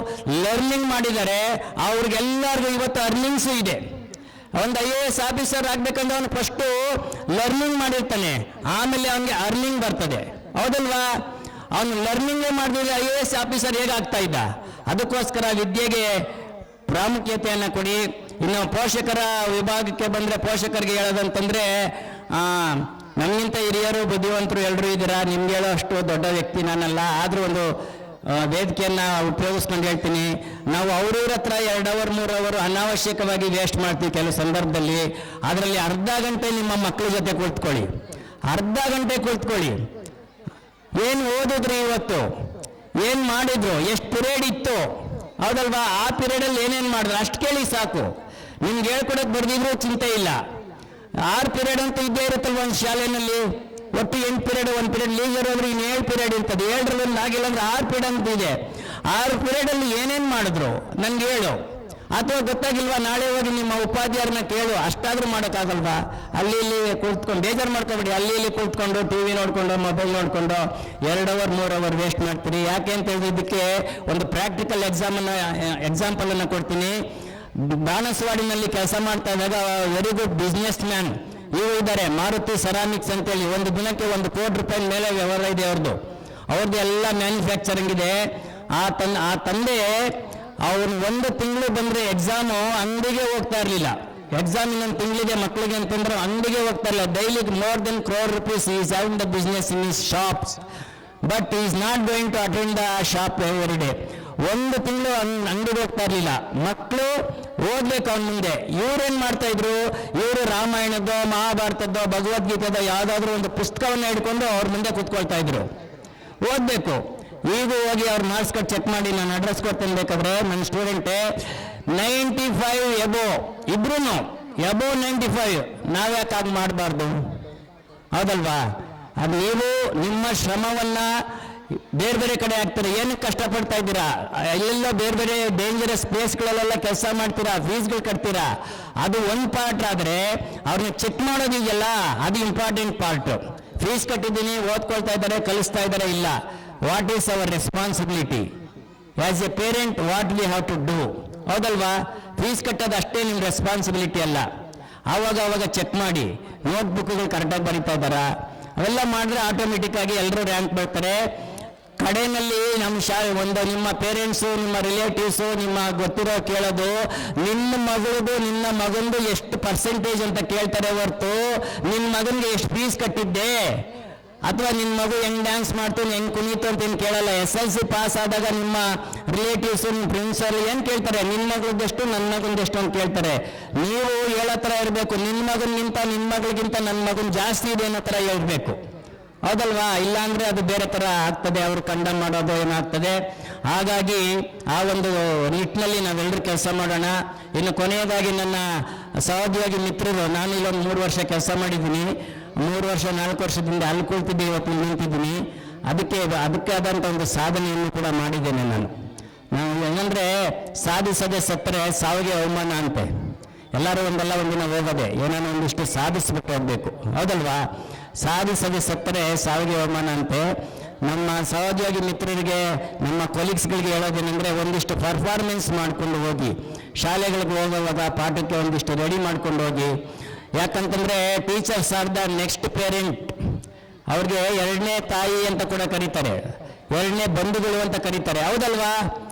Speaker 4: ಲರ್ನಿಂಗ್ ಮಾಡಿದ್ದಾರೆ ಅವ್ರಿಗೆಲ್ಲರಿಗೂ ಇವತ್ತು ಅರ್ನಿಂಗ್ಸು ಇದೆ. ಒಂದು IAS ಆಫೀಸರ್ ಆಗ್ಬೇಕಂದ್ರೆ ಅವನು ಫಸ್ಟು ಲರ್ನಿಂಗ್ ಮಾಡಿರ್ತಾನೆ, ಆಮೇಲೆ ಅವನಿಗೆ ಅರ್ನಿಂಗ್ ಬರ್ತದೆ. ಹೌದಲ್ವಾ? ಅವನು ಲರ್ನಿಂಗೇ ಮಾಡಿದ್ರೆ IAS ಆಫೀಸರ್ ಹೇಗಾಗ್ತಾ ಇದ್ದ? ಅದಕ್ಕೋಸ್ಕರ ವಿದ್ಯೆಗೆ ಪ್ರಾಮುಖ್ಯತೆಯನ್ನು ಕೊಡಿ. ಇನ್ನು ಪೋಷಕರ ವಿಭಾಗಕ್ಕೆ ಬಂದರೆ ಪೋಷಕರಿಗೆ ಹೇಳೋದಂತಂದರೆ, ನಮಗಿಂತ ಹಿರಿಯರು ಬುದ್ಧಿವಂತರು ಎಲ್ಲರೂ ಇದ್ದೀರಾ, ನಿಮ್ಗೆ ಹೇಳೋ ಅಷ್ಟು ದೊಡ್ಡ ವ್ಯಕ್ತಿ ನಾನಲ್ಲ. ಆದರೂ ಒಂದು ವೇದಿಕೆಯನ್ನು ಉಪಯೋಗಿಸ್ಕೊಂಡು ಹೇಳ್ತೀನಿ, ನಾವು ಅವ್ರವ್ರ ಹತ್ರ 2 ಅವರ್ 3 ಅವರ್ ಅನಾವಶ್ಯಕವಾಗಿ ವೇಸ್ಟ್ ಮಾಡ್ತೀವಿ ಕೆಲವು ಸಂದರ್ಭದಲ್ಲಿ. ಅದರಲ್ಲಿ ಅರ್ಧ ಗಂಟೆ ನಿಮ್ಮ ಮಕ್ಕಳ ಜೊತೆ ಕುಳಿತುಕೊಳ್ಳಿ, ಅರ್ಧ ಗಂಟೆ ಕುಳಿತುಕೊಳ್ಳಿ. ಏನು ಓದಿದ್ರಿ ಇವತ್ತು, ಏನು ಮಾಡಿದ್ರು, ಎಷ್ಟು ಪಿರಿಯಡ್ ಇತ್ತು, ಹೌದಲ್ವಾ? ಆ ಪಿರಿಯಡಲ್ಲಿ ಏನೇನು ಮಾಡಿದ್ರು ಅಷ್ಟು ಕೇಳಿ ಸಾಕು. ನಿಮ್ಗೆ ಹೇಳ್ಕೊಡಕ್ಕೆ ಬರ್ದಿದ್ರು ಚಿಂತೆ ಇಲ್ಲ. 6 ಪಿರಿಯಡ್ ಅಂತ ಇದ್ದೇ ಇರುತ್ತಲ್ವ ಒಂದು ಶಾಲೆಯಲ್ಲಿ. ಒಟ್ಟು 8 ಪಿರಿಯಡ್, 1 ಪಿರಿಯಡ್ ಲೀಸರ್ ಹೋದ್ರೆ ಇನ್ನು 7 ಪಿರಿಯಡ್ ಇರ್ತದೆ. 7ರಲ್ಲಿ ಒಂದು ಆಗಿಲ್ಲ ಅಂದ್ರೆ 6 ಪಿರಿಯಡ್ ಅಂತ ಇದೆ. 6 ಪಿರಿಯಡಲ್ಲಿ ಏನೇನು ಮಾಡಿದ್ರು ನನ್ಗೆ ಹೇಳು. ಅಥವಾ ಗೊತ್ತಾಗಿಲ್ವಾ, ನಾಳೆ ಹೋಗಿ ನಿಮ್ಮ ಉಪಾಧ್ಯಾಯರನ್ನ ಕೇಳು, ಅಷ್ಟಾದ್ರೂ ಮಾಡೋಕ್ಕಾಗಲ್ವಾ? ಅಲ್ಲಿ ಇಲ್ಲಿ ಕೂತ್ಕೊಂಡು ಬೇಜಾರು ಮಾಡ್ಕೊಬೇಡಿ. ಅಲ್ಲಿ ಇಲ್ಲಿ ಕೂತ್ಕೊಂಡು TV ನೋಡ್ಕೊಂಡು ಮೊಬೈಲ್ ನೋಡ್ಕೊಂಡು 2 ಅವರ್ 3 ಅವರ್ ವೇಸ್ಟ್ ಮಾಡ್ತೀರಿ. ಯಾಕೆ ಅಂತ ಹೇಳಿದ್ದಕ್ಕೆ ಒಂದು ಪ್ರಾಕ್ಟಿಕಲ್ ಎಕ್ಸಾಂಪಲನ್ನು ಕೊಡ್ತೀನಿ. ಬಾಣಸವಾಡಿನಲ್ಲಿ ಕೆಲಸ ಮಾಡ್ತಾ ಇದ್ದಾಗ ವೆರಿ ಗುಡ್ ಬಿಸ್ನೆಸ್ ಮ್ಯಾನ್ ಇವರು ಇದ್ದಾರೆ, ಮಾರುತಿ ಸೆರಾಮಿಕ್ಸ್ ಅಂತೇಳಿ. ಒಂದು ದಿನಕ್ಕೆ 1 ಕೋಟಿ ರೂಪಾಯಿ ಮೇಲೆ ವ್ಯವಹಾರ ಇದೆ ಅವ್ರದ್ದು ಎಲ್ಲ ಮ್ಯಾನುಫ್ಯಾಕ್ಚರಿಂಗ್ ಇದೆ. ಆ ತಂದೆ ಅವನು 1 ತಿಂಗಳು ಬಂದರೆ ಎಕ್ಸಾಮು ಅಂಗಡಿಗೆ ಹೋಗ್ತಾ ಇರಲಿಲ್ಲ. ಎಕ್ಸಾಮ್ ಇನ್ನೊಂದು ತಿಂಗಳಿಗೆ ಮಕ್ಕಳಿಗೆ ಅಂತಂದ್ರೆ ಅಂಗಡಿಗೆ ಹೋಗ್ತಾ ಇರಲಿಲ್ಲ. Daily more than crore rupees he is having the business in his shops, but he is not going to attend the shop every day. 1 ತಿಂಗಳು ಅಂಗಡಿಗೆ ಹೋಗ್ತಾ ಇರಲಿಲ್ಲ. ಮಕ್ಕಳು ಓದ್ಬೇಕು ಅವನ ಮುಂದೆ. ಇವ್ರೇನ್ ಮಾಡ್ತಾ ಇದ್ರು, ಇವರು ರಾಮಾಯಣದ್ದೋ ಮಹಾಭಾರತದ್ದೋ ಭಗವದ್ಗೀತೆದೋ ಯಾವುದಾದ್ರೂ ಒಂದು ಪುಸ್ತಕವನ್ನು ಹಿಡ್ಕೊಂಡು ಅವ್ರ ಮುಂದೆ ಕೂತ್ಕೊಳ್ತಾ ಇದ್ರು, ಓದ್ಬೇಕು. ಈಗ ಹೋಗಿ ಅವ್ರು ಮಾರ್ಕ್ಸ್ ಕಾರ್ಡ್ ಚೆಕ್ ಮಾಡಿ ನಾನು ಅಡ್ರೆಸ್ ಕೊಡ್ತೇನೆ ಬೇಕಾದ್ರೆ, ನನ್ನ ಸ್ಟೂಡೆಂಟೇ 95 ಎಬೋ, ಇಬ್ರು ಎಬೋ 95. ನಾವ್ಯಾಕೆ ಆಗ ಮಾಡಬಾರ್ದು? ಹೌದಲ್ವಾ? ಅದು ನೀವು ನಿಮ್ಮ ಶ್ರಮವನ್ನ ಬೇರೆ ಬೇರೆ ಕಡೆ ಹಾಕ್ತೀರಾ. ಏನಕ್ಕೆ ಕಷ್ಟಪಡ್ತಾ ಇದ್ದೀರಾ? ಎಲ್ಲೆಲ್ಲೋ ಬೇರೆ ಬೇರೆ ಡೇಂಜರಸ್ ಪ್ಲೇಸ್ಗಳಲ್ಲೆಲ್ಲ ಕೆಲಸ ಮಾಡ್ತೀರಾ, ಫೀಸ್ಗಳು ಕಟ್ತೀರಾ. ಅದು ಒಂದು ಪಾರ್ಟ್ ಆದರೆ ಅವ್ರನ್ನ ಚೆಕ್ ಮಾಡೋದಿದೆಯಲ್ಲ, ಅದು ಇಂಪಾರ್ಟೆಂಟ್ ಪಾರ್ಟ್. ಫೀಸ್ ಕಟ್ಟಿದ್ದೀನಿ, ಓದ್ಕೊಳ್ತಾ ಇದ್ದಾರೆ, ಕಲಿಸ್ತಾ ಇದ್ದಾರೆ, ಇಲ್ಲ. What is our responsibility as a parent? What we have to do? ಹೌದಲ್ವಾ? ಫೀಸ್ ಕಟ್ಟೋದು ಅಷ್ಟೇ ನಿಮ್ಮ ರೆಸ್ಪಾನ್ಸಿಬಿಲಿಟಿ ಅಲ್ಲ. ಆವಾಗ ಚೆಕ್ ಮಾಡಿ, ನೋಟ್ಬುಕ್ಗಳು ಕರೆಕ್ಟಾಗಿ ಬರೀತಾ ಇದ್ದಾರಾ? ಅವೆಲ್ಲ ಮಾಡಿದ್ರೆ ಆಟೋಮೆಟಿಕ್ ಆಗಿ ಎಲ್ಲರೂ ರ್ಯಾಂಕ್ ಬರ್ತಾರೆ. ಕಡೆಯಲ್ಲಿ ನಮ್ಮ ನಿಮ್ಮ ಪೇರೆಂಟ್ಸು, ನಿಮ್ಮ ರಿಲೇಟಿವ್ಸು, ನಿಮ್ಮ ಗೊತ್ತಿರೋ ಕೇಳೋದು ನಿನ್ನ ಮಗಳದು ನಿನ್ನ ಮಗಂದು ಎಷ್ಟು ಪರ್ಸೆಂಟೇಜ್ ಅಂತ ಕೇಳ್ತಾರೆ ಹೊರತು ನಿನ್ನ ಮಗನಿಗೆ ಎಷ್ಟು ಫೀಸ್ ಕಟ್ಟಿದ್ದೆ ಅಥವಾ ನಿನ್ನ ಮಗು ಹೆಂಗ್ ಡ್ಯಾನ್ಸ್ ಮಾಡ್ತು, ಹೆಂಗ್ ಕುಣಿತು ಅಂತ ಏನು ಕೇಳಲ್ಲ. SLC ಪಾಸ್ ಆದಾಗ ನಿಮ್ಮ ರಿಲೇಟಿವ್ಸು, ನಿಮ್ಮ ಫ್ರೆಂಡ್ಸ್ ಅವರು ಏನು ಕೇಳ್ತಾರೆ? ನಿನ್ನ ಮಗಳದೆಷ್ಟು, ನನ್ನ ಮಗಂದೆಷ್ಟು ಅಂತ ಕೇಳ್ತಾರೆ. ನೀವು ಹೇಳೋ ಥರ ಇರಬೇಕು, ನಿನ್ನ ಮಗಳಿಗಿಂತ ನನ್ನ ಮಗನ ಜಾಸ್ತಿ ಇದೆ ಅನ್ನೋ ಥರ ಹೇಳ್ಬೇಕು. ಹೌದಲ್ವಾ? ಇಲ್ಲಾಂದ್ರೆ ಅದು ಬೇರೆ ಥರ ಆಗ್ತದೆ, ಅವರು ಕಂಡಮ್ ಮಾಡೋದು ಏನಾಗ್ತದೆ. ಹಾಗಾಗಿ ಆ ಒಂದು ನಿಟ್ಟಿನಲ್ಲಿ ನಾವೆಲ್ಲರೂ ಕೆಲಸ ಮಾಡೋಣ. ಇನ್ನು ಕೊನೆಯದಾಗಿ ನನ್ನ ಸಹೋದ್ಯೋಗಿ ಮಿತ್ರರು, ನಾನು ಇಲ್ಲೊಂದು 3 ವರ್ಷ ಕೆಲಸ ಮಾಡಿದ್ದೀನಿ. 3 ವರ್ಷ 4 ವರ್ಷದಿಂದ ಅಲ್ಲಿ ಕೂಳ್ತಿದ್ದೆ, ಇವತ್ತು ನಿಂತಿದ್ದೀನಿ. ಅದಕ್ಕೆ ಆದಂಥ ಒಂದು ಸಾಧನೆಯನ್ನು ಕೂಡ ಮಾಡಿದ್ದೇನೆ ನಾನು. ಹೆಂಗಂದ್ರೆ ಸಾಧಿಸದೆ ಸತ್ತರೆ ಸಾವಿಗೆ ಅವಮಾನ ಅಂತೆ. ಎಲ್ಲರೂ ಒಂದಲ್ಲ ಒಂದಿನ ಹೋಗೋದೆ, ಏನಾನ ಒಂದಿಷ್ಟು ಸಾಧಿಸ್ಬಿಟ್ಟು ಹೋಗ್ಬೇಕು. ಹೌದಲ್ವಾ? ಸಾಧಿಸದೆ ಸತ್ತರೆ ಸಾವಿಗೆ ಅವಮಾನ ಅಂತೆ. ನಮ್ಮ ಸಹೋದ್ಯೋಗಿ ಮಿತ್ರರಿಗೆ, ನಮ್ಮ ಕೊಲೀಗ್ಸ್ಗಳಿಗೆ ಹೇಳೋದೇನೆಂದರೆ, ಒಂದಿಷ್ಟು ಪರ್ಫಾರ್ಮೆನ್ಸ್ ಮಾಡಿಕೊಂಡು ಹೋಗಿ. ಶಾಲೆಗಳಿಗೆ ಹೋಗುವಾಗ ಪಾಠಕ್ಕೆ ಒಂದಿಷ್ಟು ರೆಡಿ ಮಾಡ್ಕೊಂಡು ಹೋಗಿ. ಯಾಕಂತಂದರೆ teachers are the next parent. ಅವ್ರಿಗೆ ಎರಡನೇ ತಾಯಿ ಅಂತ ಕೂಡ ಕರೀತಾರೆ, ಎರಡನೇ ಬಂಧುಗಳು ಅಂತ ಕರೀತಾರೆ, ಹೌದಲ್ವಾ?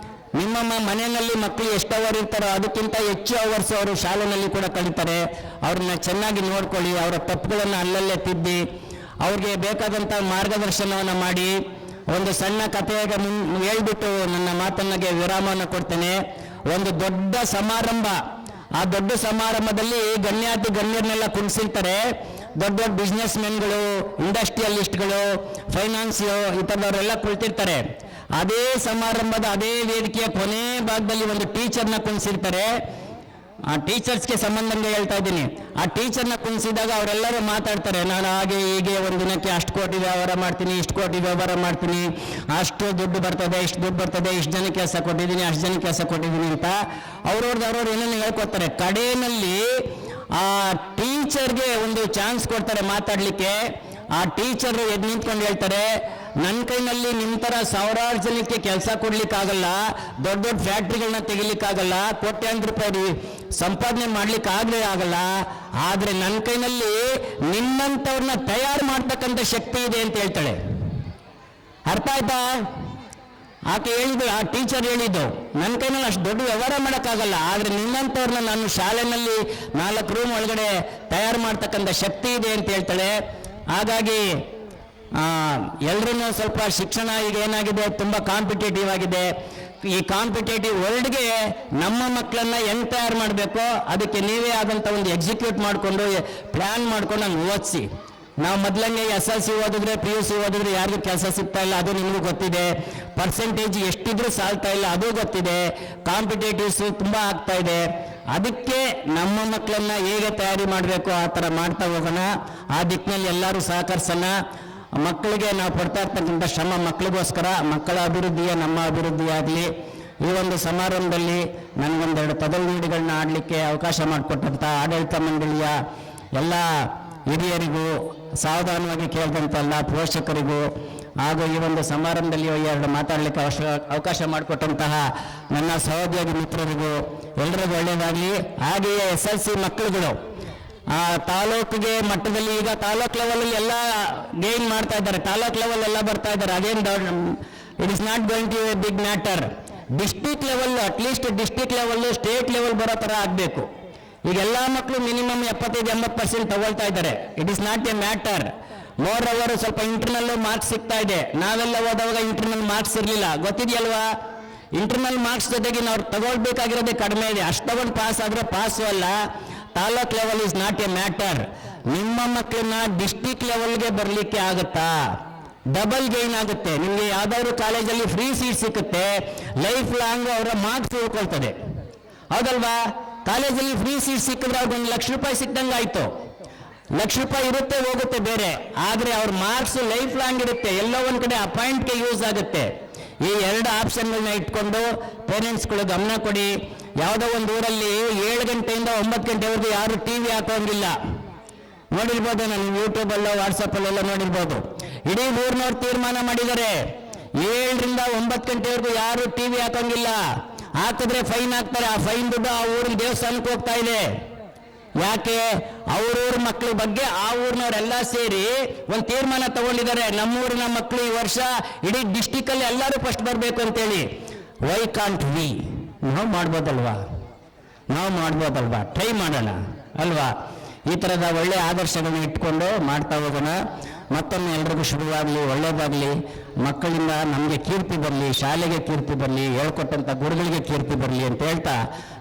Speaker 4: ನಿಮ್ಮ ಮನೆಯಲ್ಲಿ ಮಕ್ಕಳು ಎಷ್ಟು ಅವರ್ ಇರ್ತಾರೋ ಅದಕ್ಕಿಂತ ಹೆಚ್ಚು ಅವರ್ಸ್ ಅವರು ಶಾಲೆಯಲ್ಲಿ ಕೂಡ ಕಳೀತಾರೆ. ಅವ್ರನ್ನ ಚೆನ್ನಾಗಿ ನೋಡ್ಕೊಳ್ಳಿ, ಅವರ ತಪ್ಪುಗಳನ್ನು ಅಲ್ಲಲ್ಲೇ ತಿದ್ದಿ ಅವ್ರಿಗೆ ಬೇಕಾದಂಥ ಮಾರ್ಗದರ್ಶನವನ್ನು ಮಾಡಿ. ಒಂದು ಸಣ್ಣ ಕಥೆಯಾಗ ಹೇಳ್ಬಿಟ್ಟು ನನ್ನ ಮಾತನ್ನಗೆ ವಿರಾಮವನ್ನು ಕೊಡ್ತೇನೆ. ಒಂದು ದೊಡ್ಡ ಸಮಾರಂಭ, ಆ ದೊಡ್ಡ ಸಮಾರಂಭದಲ್ಲಿ ಗಣ್ಯಾತಿ ಗಣ್ಯರನ್ನೆಲ್ಲ ಕುಣಿಸಿರ್ತಾರೆ. ದೊಡ್ಡ ದೊಡ್ಡ ಬಿಸ್ನೆಸ್ ಮೆನ್ಗಳು, ಇಂಡಸ್ಟ್ರಿಯಲಿಸ್ಟ್ಗಳು, ಫೈನಾನ್ಸ್ ಈ ಥರದವರೆಲ್ಲ ಕುಳಿತಿರ್ತಾರೆ. ಅದೇ ಸಮಾರಂಭದ ಅದೇ ವೇದಿಕೆಯ ಕೊನೆ ಭಾಗದಲ್ಲಿ ಒಂದು ಟೀಚರ್ನ ಕುಣಿಸಿರ್ತಾರೆ. ಆ ಟೀಚರ್ಸ್ಗೆ ಸಂಬಂಧಂಗೆ ಹೇಳ್ತಾ ಇದ್ದೀನಿ. ಆ ಟೀಚರ್ನ ಕುಣಿಸಿದಾಗ ಅವರೆಲ್ಲರೂ ಮಾತಾಡ್ತಾರೆ, ನಾನು ಹಾಗೆ ಹೀಗೆ ಒಂದು ದಿನಕ್ಕೆ ಅಷ್ಟು ಕೋಟಿ ವ್ಯವಹಾರ ಮಾಡ್ತೀನಿ, ಇಷ್ಟು ಕೋಟಿ ವ್ಯವಹಾರ ಮಾಡ್ತೀನಿ, ಅಷ್ಟು ದುಡ್ಡು ಬರ್ತದೆ, ಇಷ್ಟು ದುಡ್ಡು ಬರ್ತದೆ, ಇಷ್ಟು ಜನಕ್ಕೆ ಕೆಲಸ ಕೊಟ್ಟಿದ್ದೀನಿ, ಅಷ್ಟು ಜನಕ್ಕೆ ಕೆಲಸ ಕೊಟ್ಟಿದ್ದೀನಿ ಅಂತ ಅವ್ರವ್ರದ್ದು ಏನೇನು ಹೇಳ್ಕೊಡ್ತಾರೆ. ಕಡೆಯಲ್ಲಿ ಆ ಟೀಚರ್ಗೆ ಒಂದು ಚಾನ್ಸ್ ಕೊಡ್ತಾರೆ ಮಾತಾಡಲಿಕ್ಕೆ. ಆ ಟೀಚರ್ ಎದ್ದು ನಿಂತ್ಕೊಂಡು ಹೇಳ್ತಾರೆ, ನನ್ನ ಕೈನಲ್ಲಿ ನಿಮ್ಮ ಥರ ಸಾವಿರಾರು ಜನಕ್ಕೆ ಕೆಲಸ ಕೊಡ್ಲಿಕ್ಕಾಗಲ್ಲ, ದೊಡ್ಡ ದೊಡ್ಡ ಫ್ಯಾಕ್ಟ್ರಿಗಳನ್ನ ತೆಗಿಲಿಕ್ಕಾಗಲ್ಲ, ಕೋಟ್ಯಾಂತರ ರೂಪಾಯಿ ಸಂಪಾದನೆ ಮಾಡ್ಲಿಕ್ಕೆ ಆಗಲ್ಲ, ಆದರೆ ನನ್ನ ಕೈನಲ್ಲಿ ನಿಮ್ಮಂಥವ್ರನ್ನ ತಯಾರು ಮಾಡ್ತಕ್ಕಂಥ ಶಕ್ತಿ ಇದೆ ಅಂತ ಹೇಳ್ತಾಳೆ. ಅರ್ಥ ಆಯ್ತಾ? ಆಕೆ ಹೇಳಿದ್ದು, ಆ ಟೀಚರ್ ಹೇಳಿದ್ದು, ನನ್ನ ಕೈನಲ್ಲಿ ಅಷ್ಟು ದೊಡ್ಡ ವ್ಯವಹಾರ ಮಾಡೋಕ್ಕಾಗಲ್ಲ, ಆದರೆ ನಿನ್ನಂಥವ್ರನ್ನ ನಾನು ಶಾಲೆಯಲ್ಲಿ 4 ರೂಮ್ ಒಳಗಡೆ ತಯಾರು ಮಾಡ್ತಕ್ಕಂಥ ಶಕ್ತಿ ಇದೆ ಅಂತ ಹೇಳ್ತಾಳೆ. ಹಾಗಾಗಿ ಎಲ್ಲರೂ ಸ್ವಲ್ಪ ಶಿಕ್ಷಣ ಈಗ ಏನಾಗಿದೆ, ತುಂಬ ಕಾಂಪಿಟೇಟಿವ್ ಆಗಿದೆ. ಈ ಕಾಂಪಿಟೇಟಿವ್ ವರ್ಲ್ಡ್ಗೆ ನಮ್ಮ ಮಕ್ಕಳನ್ನ ಹೆಂಗೆ ತಯಾರು ಮಾಡಬೇಕೋ ಅದಕ್ಕೆ ನೀವೇ ಆದಂಥ ಒಂದು ಎಕ್ಸಿಕ್ಯೂಟ್ ಮಾಡಿಕೊಂಡು ಪ್ಲ್ಯಾನ್ ಮಾಡ್ಕೊಂಡು ಹಂಗೆ ಓದಿಸಿ. ನಾವು ಮೊದಲಂಗೆ SLC ಓದಿದ್ರೆ PUC ಓದಿದ್ರೆ ಯಾರಿಗೂ ಕೆಲಸ ಸಿಗ್ತಾ ಇಲ್ಲ, ಅದು ನಿಮಗೂ ಗೊತ್ತಿದೆ. ಪರ್ಸೆಂಟೇಜ್ ಎಷ್ಟಿದ್ರೂ ಸಾಲ್ತಾ ಇಲ್ಲ, ಅದು ಗೊತ್ತಿದೆ. ಕಾಂಪಿಟೇಟಿವ್ಸ್ ತುಂಬ ಆಗ್ತಾ ಇದೆ. ಅದಕ್ಕೆ ನಮ್ಮ ಮಕ್ಕಳನ್ನ ಹೇಗೆ ತಯಾರಿ ಮಾಡಬೇಕು ಆ ಥರ ಮಾಡ್ತಾ ಹೋಗೋಣ. ಆ ದಿಕ್ಕಿನಲ್ಲಿ ಎಲ್ಲರೂ ಸಹಕರಿಸೋಣ. ಮಕ್ಕಳಿಗೆ ನಾವು ಪಡ್ತಾ ಇರ್ತಕ್ಕಂಥ ಶ್ರಮ ಮಕ್ಕಳಿಗೋಸ್ಕರ, ಮಕ್ಕಳ ಅಭಿವೃದ್ಧಿಯ ನಮ್ಮ ಅಭಿವೃದ್ಧಿ ಆಗಲಿ. ಈ ಒಂದು ಸಮಾರಂಭದಲ್ಲಿ ನನಗೊಂದೆರಡು ಪದವಿಗಳನ್ನ ಆಡಲಿಕ್ಕೆ ಅವಕಾಶ ಮಾಡಿಕೊಟ್ಟಂಥ ಆಡಳಿತ ಮಂಡಳಿಯ ಎಲ್ಲ ಹಿರಿಯರಿಗೂ, ಸಾವಧಾನವಾಗಿ ಕೇಳಿದಂಥ ಎಲ್ಲ ಪೋಷಕರಿಗೂ, ಹಾಗೂ ಈ ಒಂದು ಸಮಾರಂಭದಲ್ಲಿ 2 ಮಾತಾಡಲಿಕ್ಕೆ ಅವಕಾಶ ಮಾಡಿಕೊಟ್ಟಂತಹ ನನ್ನ ಸಹೋದ್ಯೋಗಿ ಮಿತ್ರರಿಗೂ ಎಲ್ಲರಿಗೂ ಒಳ್ಳೆಯದಾಗಲಿ. ಹಾಗೆಯೇ SLC ಮಕ್ಕಳುಗಳು ತಾಲೂಕಿಗೆ ಮಟ್ಟದಲ್ಲಿ ಈಗ ತಾಲೂಕ್ ಲೆವೆಲಲ್ಲಿ ಎಲ್ಲ ಗೇನ್ ಮಾಡ್ತಾ ಇದ್ದಾರೆ, ತಾಲೂಕ್ ಲೆವೆಲ್ ಎಲ್ಲ ಬರ್ತಾ ಇದ್ದಾರೆ. ಅದೇನು it is not going to a big matter. District level, at least district level state level ಬರೋ ಥರ ಆಗಬೇಕು. ಈಗ ಎಲ್ಲ ಮಕ್ಕಳು ಮಿನಿಮಮ್ 75-80% ತಗೊಳ್ತಾ ಇದ್ದಾರೆ. It is not A matter. More over ಸ್ವಲ್ಪ ಇಂಟರ್ನಲ್ ಮಾರ್ಕ್ಸ್ ಸಿಗ್ತಾ ಇದೆ. ನಾವೆಲ್ಲ ಓದುವಾಗ ಇಂಟರ್ನಲ್ ಮಾರ್ಕ್ಸ್ ಇರಲಿಲ್ಲ, ಗೊತ್ತಿದೆಯಲ್ವಾ? ಇಂಟರ್ನಲ್ ಮಾರ್ಕ್ಸ್ ಜೊತೆಗೆ ನಾವು ತಗೊಳ್ಬೇಕಾಗಿರೋದೇ ಕಡಿಮೆ ಇದೆ. ಅಷ್ಟು ತಗೊಂಡು ಪಾಸ್ ಆದರೆ ಪಾಸು ಅಲ್ಲ. Taluk level is not A matter. ನಿಮ್ಮ ಮಕ್ಕಳನ್ನ ಡಿಸ್ಟ್ರಿಕ್ಟ್ ಲೆವೆಲ್ಗೆ ಬರಲಿಕ್ಕೆ ಆಗುತ್ತಾ? ಡಬಲ್ ಗೈನ್ ಆಗುತ್ತೆ. ನಿಮಗೆ ಯಾವ್ದಾದ್ರು ಕಾಲೇಜಲ್ಲಿ ಫ್ರೀ ಸೀಟ್ ಸಿಕ್ಕುತ್ತೆ, ಲೈಫ್ ಲಾಂಗ್ ಅವರ ಮಾರ್ಕ್ಸ್ ಉಳ್ಕೊಳ್ತದೆ, ಹೌದಲ್ವಾ? ಕಾಲೇಜಲ್ಲಿ ಫ್ರೀ ಸೀಟ್ ಸಿಕ್ಕಿದ್ರೆ ಅವ್ರಿಗೆ 1 ಲಕ್ಷ ರೂಪಾಯಿ ಸಿಕ್ಕಂಗೆ ಆಯ್ತು. 1 ಲಕ್ಷ ರೂಪಾಯಿ ಇರುತ್ತೆ ಹೋಗುತ್ತೆ ಬೇರೆ, ಆದರೆ ಅವ್ರ ಮಾರ್ಕ್ಸ್ ಲೈಫ್ ಲಾಂಗ್ ಇರುತ್ತೆ. ಎಲ್ಲೋ ಒಂದು ಕಡೆ ಅಪಾಯಿಂಟ್ಗೆ ಯೂಸ್ ಆಗುತ್ತೆ. ಈ 2 ಆಪ್ಷನ್ಗಳನ್ನ ಇಟ್ಕೊಂಡು ಪೇರೆಂಟ್ಸ್ಗಳು ಗಮನ ಕೊಡಿ. ಯಾವುದೋ ಒಂದು ಊರಲ್ಲಿ 7 ಗಂಟೆಯಿಂದ 9 ಗಂಟೆವರೆಗೂ ಯಾರು TV ಹಾಕೋಂಗಿಲ್ಲ. ನೋಡಿರ್ಬೋದು, ನಾನು ಯೂಟ್ಯೂಬಲ್ಲೋ ವಾಟ್ಸಪ್ಪಲ್ಲೆಲ್ಲ ನೋಡಿರ್ಬೋದು. ಇಡೀ ಊರಿನವ್ರು ತೀರ್ಮಾನ ಮಾಡಿದ್ದಾರೆ, 7 ರಿಂದ 9 ಗಂಟೆವರೆಗೂ ಯಾರು TV ಹಾಕೋಂಗಿಲ್ಲ. ಹಾಕಿದ್ರೆ ಫೈನ್ ಹಾಕ್ತಾರೆ. ಆ ಫೈನ್ ದುಡ್ಡು ಆ ಊರಿನ ದೇವಸ್ಥಾನಕ್ಕೆ ಹೋಗ್ತಾ ಇದೆ. ಯಾಕೆ? ಅವ್ರೂರ ಮಕ್ಕಳ ಬಗ್ಗೆ ಆ ಊರಿನವರೆಲ್ಲ ಸೇರಿ ಒಂದು ತೀರ್ಮಾನ ತಗೊಂಡಿದ್ದಾರೆ, ನಮ್ಮೂರಿನ ಮಕ್ಕಳು ಈ ವರ್ಷ ಇಡೀ ಡಿಸ್ಟಿಕಲ್ಲಿ ಎಲ್ಲರೂ ಫಸ್ಟ್ ಬರಬೇಕು ಅಂತೇಳಿ. Why can't we? ನಾವು ಮಾಡ್ಬೋದಲ್ವಾ? ಟ್ರೈ ಮಾಡೋಣ ಅಲ್ವಾ? ಈ ಥರದ ಒಳ್ಳೆಯ ಆದರ್ಶಗಳನ್ನ ಇಟ್ಕೊಂಡು ಮಾಡ್ತಾ ಹೋಗೋಣ. ಮತ್ತೊಮ್ಮೆ ಎಲ್ರಿಗೂ ಶುಭವಾಗಲಿ, ಒಳ್ಳೆಯದಾಗಲಿ. ಮಕ್ಕಳಿಂದ ನಮಗೆ ಕೀರ್ತಿ ಬರಲಿ, ಶಾಲೆಗೆ ಕೀರ್ತಿ ಬರಲಿ, ಹೇಳ್ಕೊಟ್ಟಂಥ ಗುರುಗಳಿಗೆ ಕೀರ್ತಿ ಬರಲಿ ಅಂತ ಹೇಳ್ತಾ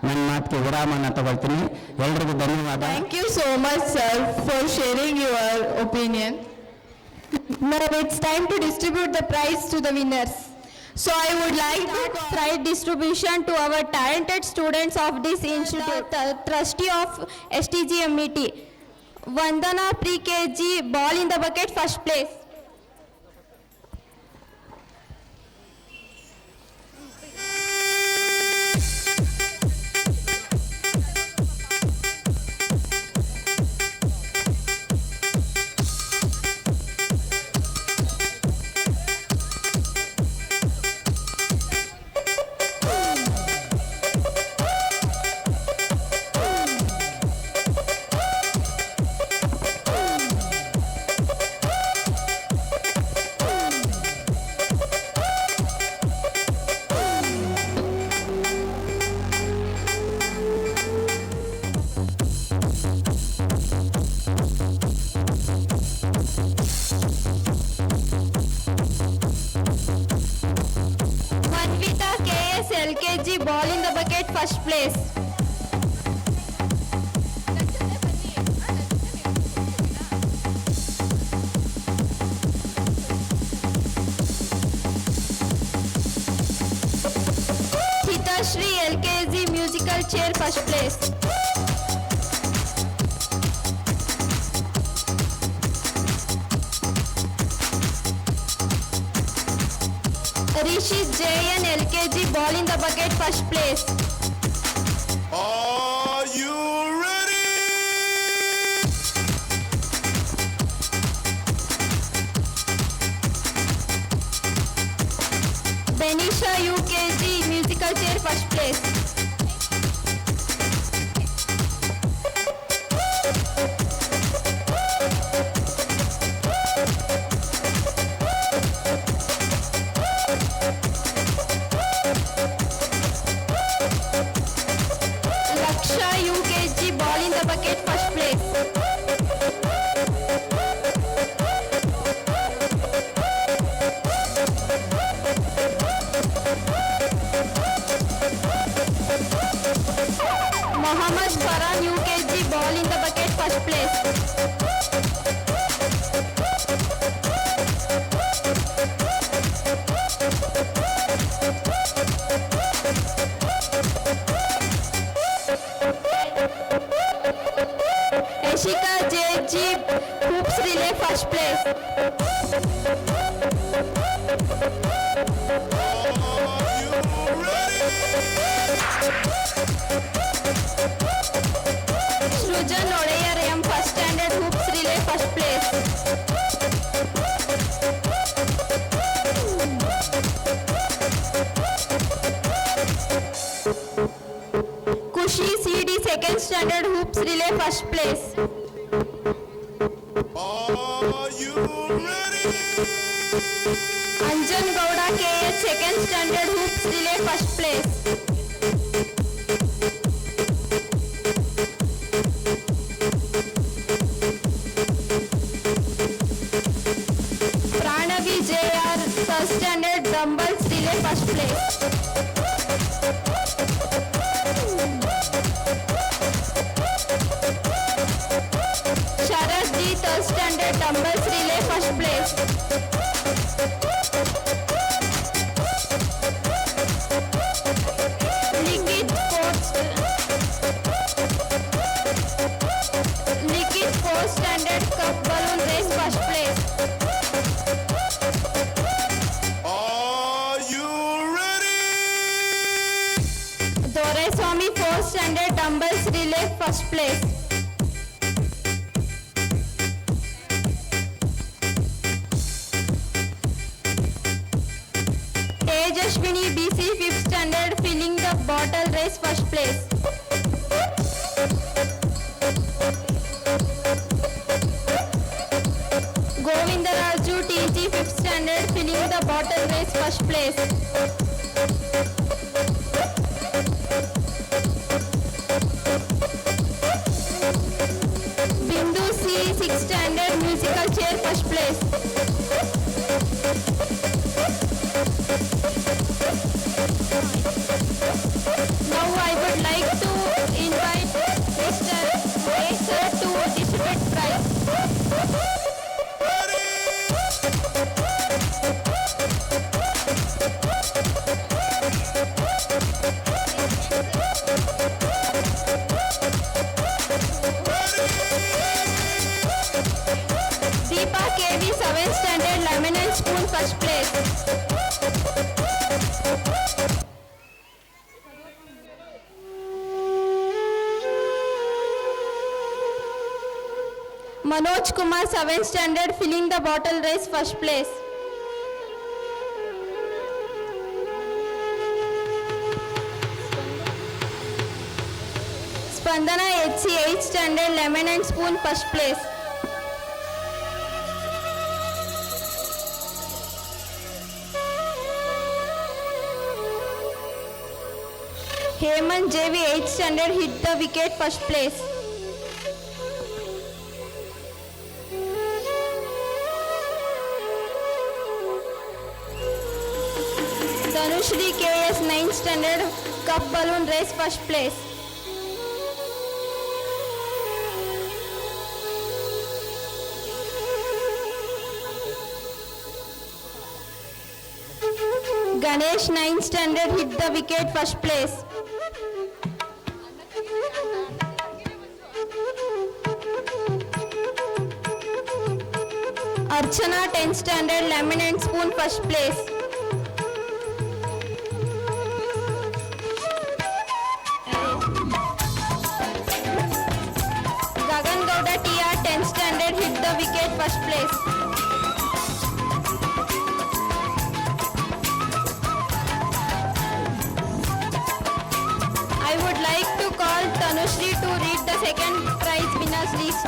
Speaker 4: ನನ್ನ ಮಾತಿಗೆ ವಿರಾಮನ ತಗೊಳ್ತೀನಿ. ಎಲ್ರಿಗೂ ಧನ್ಯವಾದ.
Speaker 2: Thank you so much, sir, for sharing your opinion.
Speaker 3: Now it's time to distribute the prize to the winners.
Speaker 2: So I would like to
Speaker 3: Prize distribution to our talented students of this institute. The trustee of STGMET, Vandana Pre-KG, ball in the bucket, first place. first place. Hitashri LKG musical chair first place. Rishit JN LKG ball in the bucket first place.
Speaker 5: Are you ready?
Speaker 3: Benisha UKG musical chair first place. Laksha UKG ball in the bucket first place. Mohammad Farhan UKG ball in the bucket first place. Ashika JG hoops relay first place.
Speaker 5: Are you ready?
Speaker 3: Srujan Odeyar M first standard hoops relay first place. Kushi CD second standard hoops relay first place.
Speaker 5: Are you ready?
Speaker 3: Anjan Gowda KH second standard hoops relay first place. Pranavi JR third standard dumbbells relay first place. Sharad D third standard dumbbells relay first place. Liquid fourth standard cup balloon race first place.
Speaker 5: Are you ready?
Speaker 3: Doraiswamy fourth standard dumbbells relay first place. Tejashwini BC fifth standard filling the bottle race first place. Govindaraju TG fifth standard filling the bottle race first place. Bindu C sixth standard musical chair first place. Now I would like to invite Mr. Racer to distribute prize. Deepa KV 7th standard lemon and spoon first place. Manoj Kumar 7th standard filling the bottle race first place. Spandana HC 8th standard lemon and spoon first place. Hemant JV 8th standard hit the wicket first place. Dhanushri KS 9th standard cup balloon race first place. Ganesh 9th standard hit the wicket first place. Archana 10th standard lemon and spoon first place. Gagan Gowda TR 10th standard hit the wicket first place. I would like to call Tanushri to read the second prize winners list.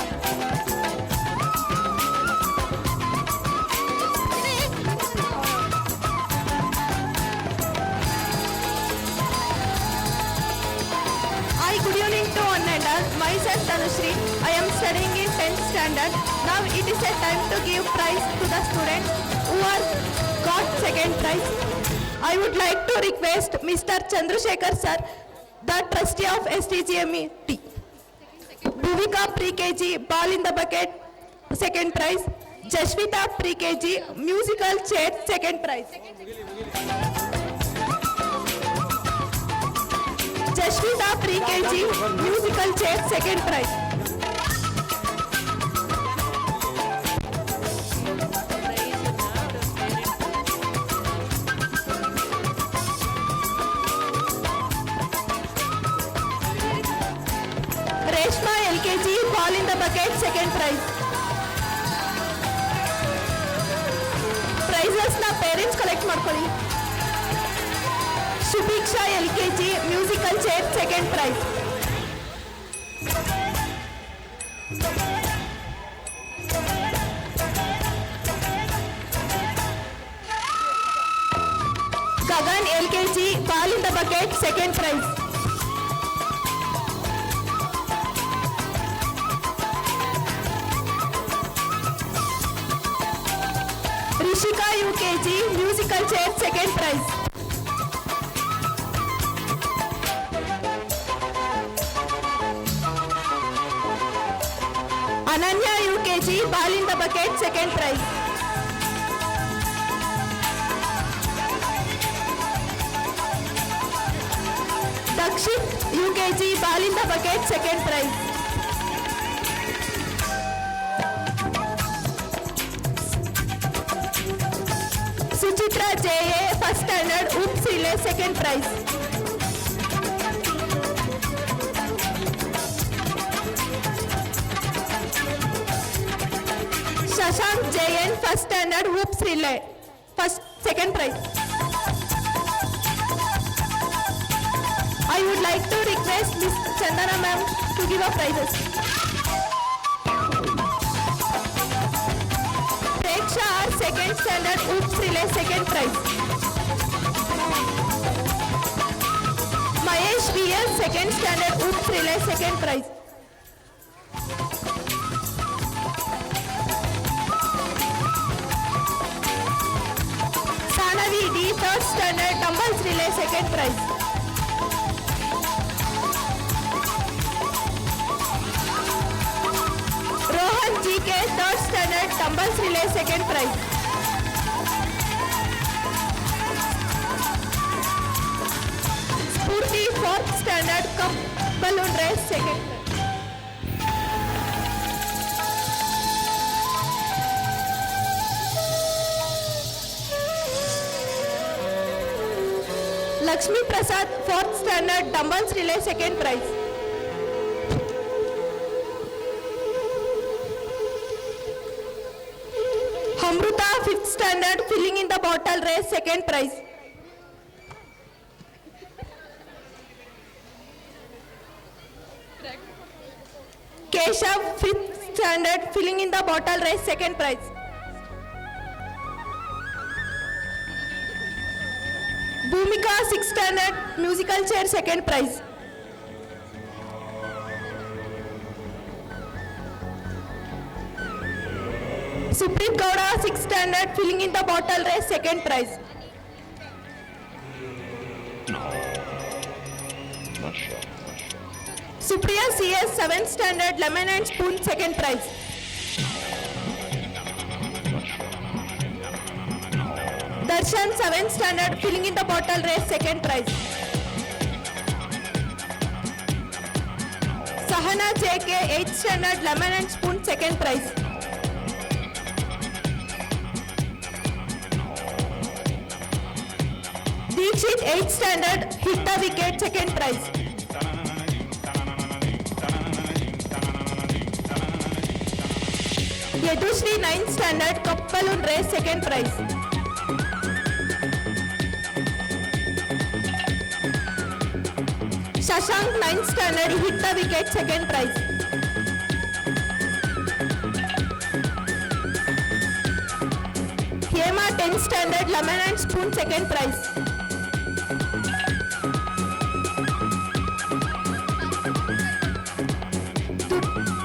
Speaker 2: Hi, good evening to one and all. Myself Tanushri. I am studying in 10th standard. Now it is a time to give prize to the students who are got second prize. I would like to request Mr. Chandrasekhar sir, the trustee of STGME, Bhuvika Pre-KG, ball in the bucket, second prize. Jashvita Pre-KG, musical chair, second prize. Jashvita Pre-KG, musical chair, second prize. Reshma LKG, ball in the bucket, second prize. Prizes na parents collect ಮಾಡ್ಕೊಳ್ಳಿ. Subiksha LKG, musical chair, second prize. Gagan LKG, ball in the bucket, second prize. Rishika UKG, musical chair, second prize. Ananya UKG, ball in the bucket, second prize. Dakshit UKG, ball in the bucket, second prize. Suchitra JA, first standard, oops relay, second prize. Shashank JN, first standard, oops relay, second prize. I would like to request Miss Chandana ma'am to give a prizes. Preksha R, second standard, oops relay, second prize. Mahesh VL, second standard, oops relay, second prize. Sanavi D, third standard, dumbbells relay, second prize. Rohan GK, third standard, dumbbells relay, second prize. Spurti, fourth standard, cup balloon race, second prize. Lakshmi Prasad, fourth standard, dumbbells relay, second prize. Amruta, fifth standard, filling in the bottle race, second prize. Keshav, fifth standard, filling in the bottle race, second prize. Bhumika, sixth standard, musical chair, second prize. Supreet Gowda, sixth standard, filling in the bottle race, second prize. Supriya CS 7th standard lemon and spoon second prize. Darshan 7th standard filling in the bottle race second prize. Sahana JK 8th standard lemon and spoon second prize. Dikshit 8th standard hit the wicket second prize. Yadushree 9th standard cup balloon race second prize. Shashank 9th standard hit the wicket second prize. Hema 10th standard lemon and spoon second prize.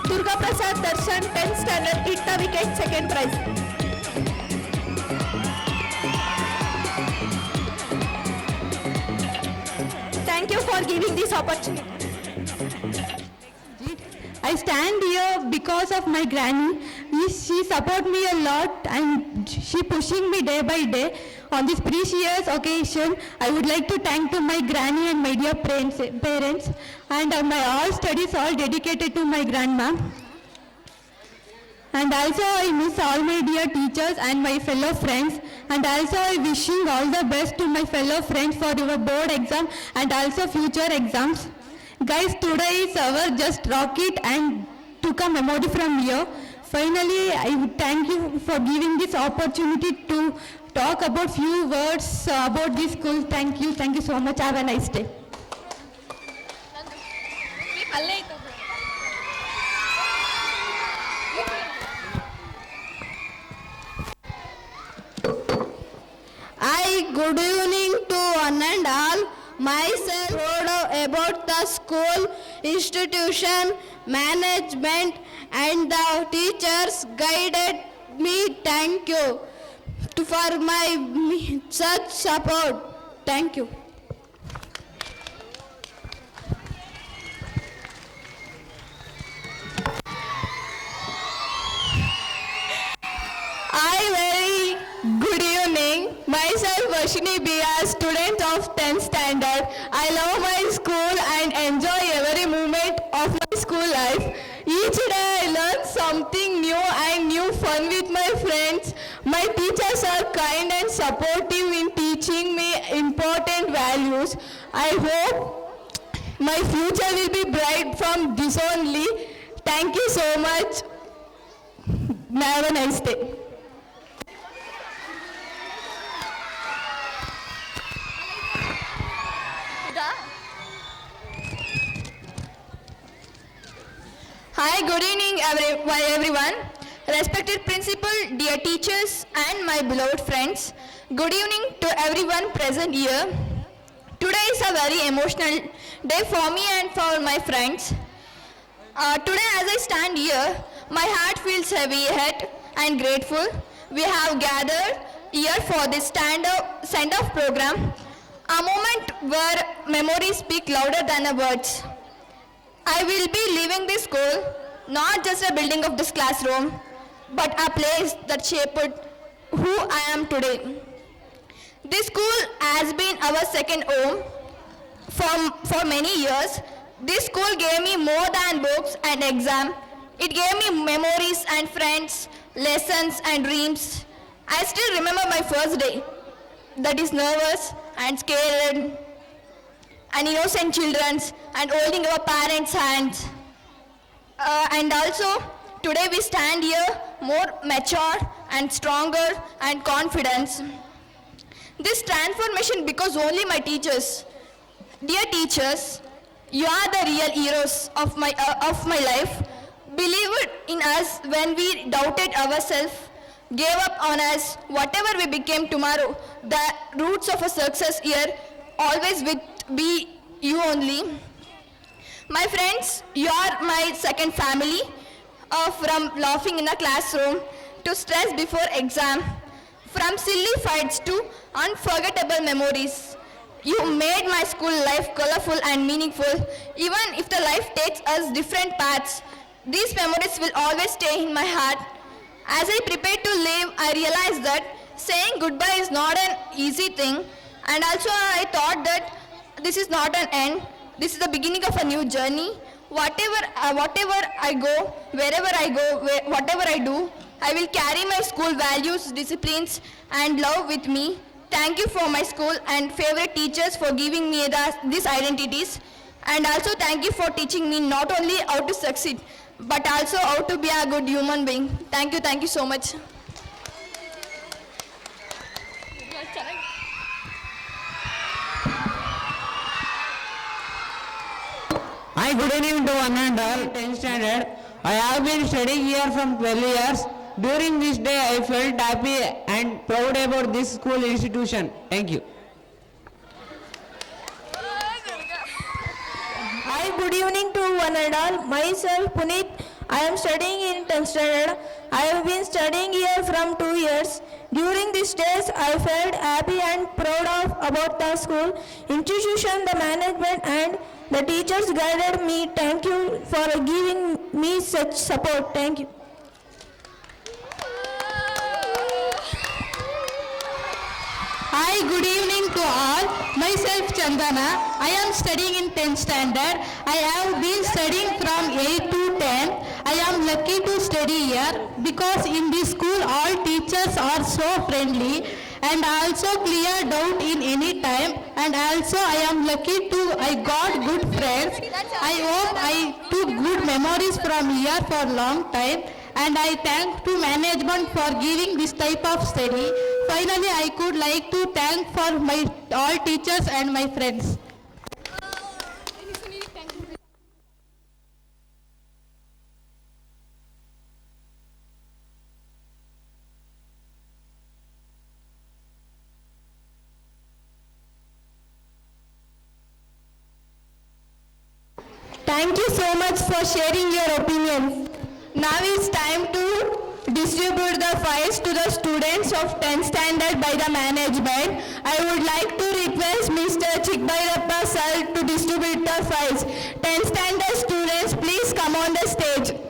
Speaker 2: Durga Prasad Darshan 10th standard hit the wicket second prize. Thank you for giving this opportunity.
Speaker 3: I stand here because of my granny. She support me a lot and she pushing me day by day. On this precious occasion, I would like to thank to my granny and my dear parents and my all studies all dedicated to my grandma. And also I miss all my dear teachers and my fellow friends. And also I wishing all the best to my fellow friends for your board exam and also future exams. Guys, today is our just rocket and took a memory from here. Finally, I would thank you for giving this opportunity to talk about few words about this school. Thank you so much. Have a nice day.
Speaker 2: Hi, good evening to one and all. Myself proud about the school, institution, management and the teachers guided me. Thank you for my such support. Thank you. Very good evening. Myself Vashini Bia, student of 10th standard. I love my school and enjoy every moment of my school life. Each day I learn something new and new fun with my friends. My teachers are kind and supportive in teaching me important values. I hope my future will be bright from this only. Thank you so much. Have a nice day. Hi, good evening everyone. Respected principal, dear teachers and my beloved friends. Good evening to everyone present here. Today is a very emotional day for me and for my friends. Today as I stand here, my heart feels heavy and grateful. We have gathered here for this send-off program, a moment where memories speak louder than the words. I will be leaving this school, not just a building of this classroom, but a place that shaped who I am today. This school has been our second home for many years. This school gave me more than books and exam. It gave me memories and friends, lessons and dreams. I still remember my first day, that is nervous and scared and innocent children and holding our parents' hands. And also, today we stand here more mature and stronger and confident. This transformation because only my teachers. Dear teachers, you are the real heroes of my life. Believed in us when we doubted ourselves, gave up on us, whatever we became tomorrow. The roots of a success here always with be you only. My friends, you are my second family. From laughing in the classroom to stress before exam, from silly fights to unforgettable memories. You made my school life colorful and meaningful. Even if the life takes us different paths, these memories will always stay in my heart. As I prepare to leave, I realized that saying goodbye is not an easy thing, and also I thought that this is not an end. This is the beginning of a new journey. Whatever I go, wherever I go, whatever I do, I will carry my school values, disciplines, and love with me. Thank you for my school and favorite teachers for giving me these identities. And also thank you for teaching me not only how to succeed, but also how to be a good human being. Thank you so much.
Speaker 4: Hi, good evening to one and all. 10th standard. I have been studying here from 12 years. During this day, I felt happy and proud about this school institution. Thank you.
Speaker 6: Hi, good evening to one and all. Myself, Puneet. I am studying in 10th standard. I have been studying here from 2 years. During these days, I felt happy and proud about the school, institution, the management, and the teachers guided me. Thank you for giving me such support. Thank you.
Speaker 3: Hi, good evening to all. Myself Chandana. I am studying in 10th standard. I have been studying from 8 to 10. I am lucky to study here because in this school all teachers are so friendly and also clear doubt in any time, and also I am lucky to I got good friends. I hope I took good memories from here for long time, and I thank to management for giving this type of study. Finally, I could like to thank for my all teachers and my friends.
Speaker 6: Thank you so much for sharing your opinions.
Speaker 2: Now it's time to distribute the files to the students of 10th standard by the management. I would like to request Mr. Chikbairappa sir to distribute the files. 10th standard students, please come on the stage.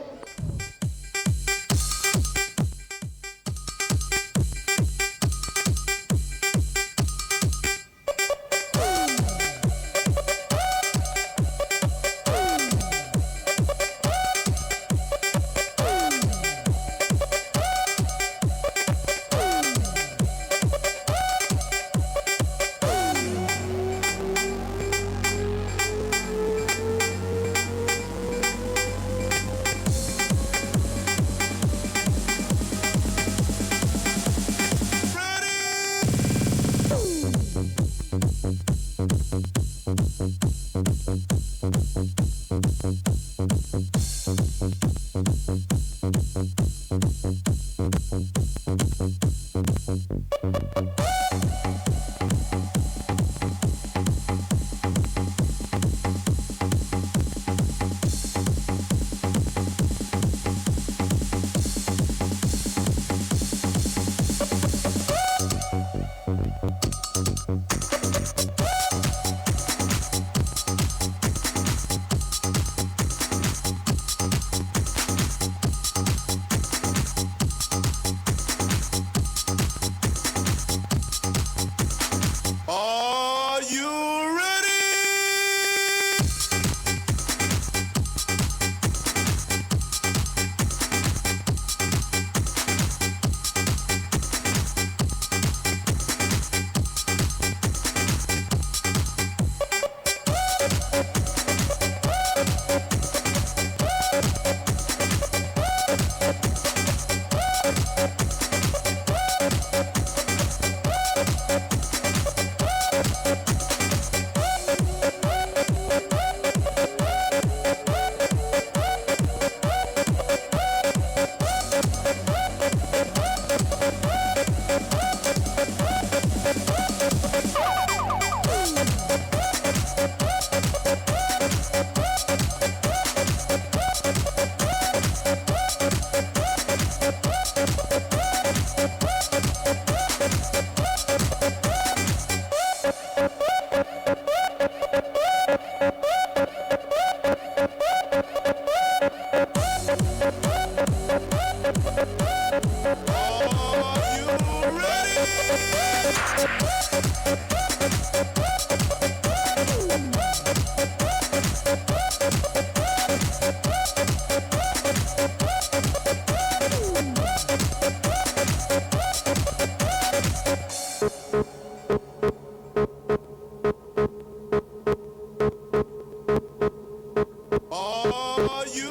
Speaker 5: Are you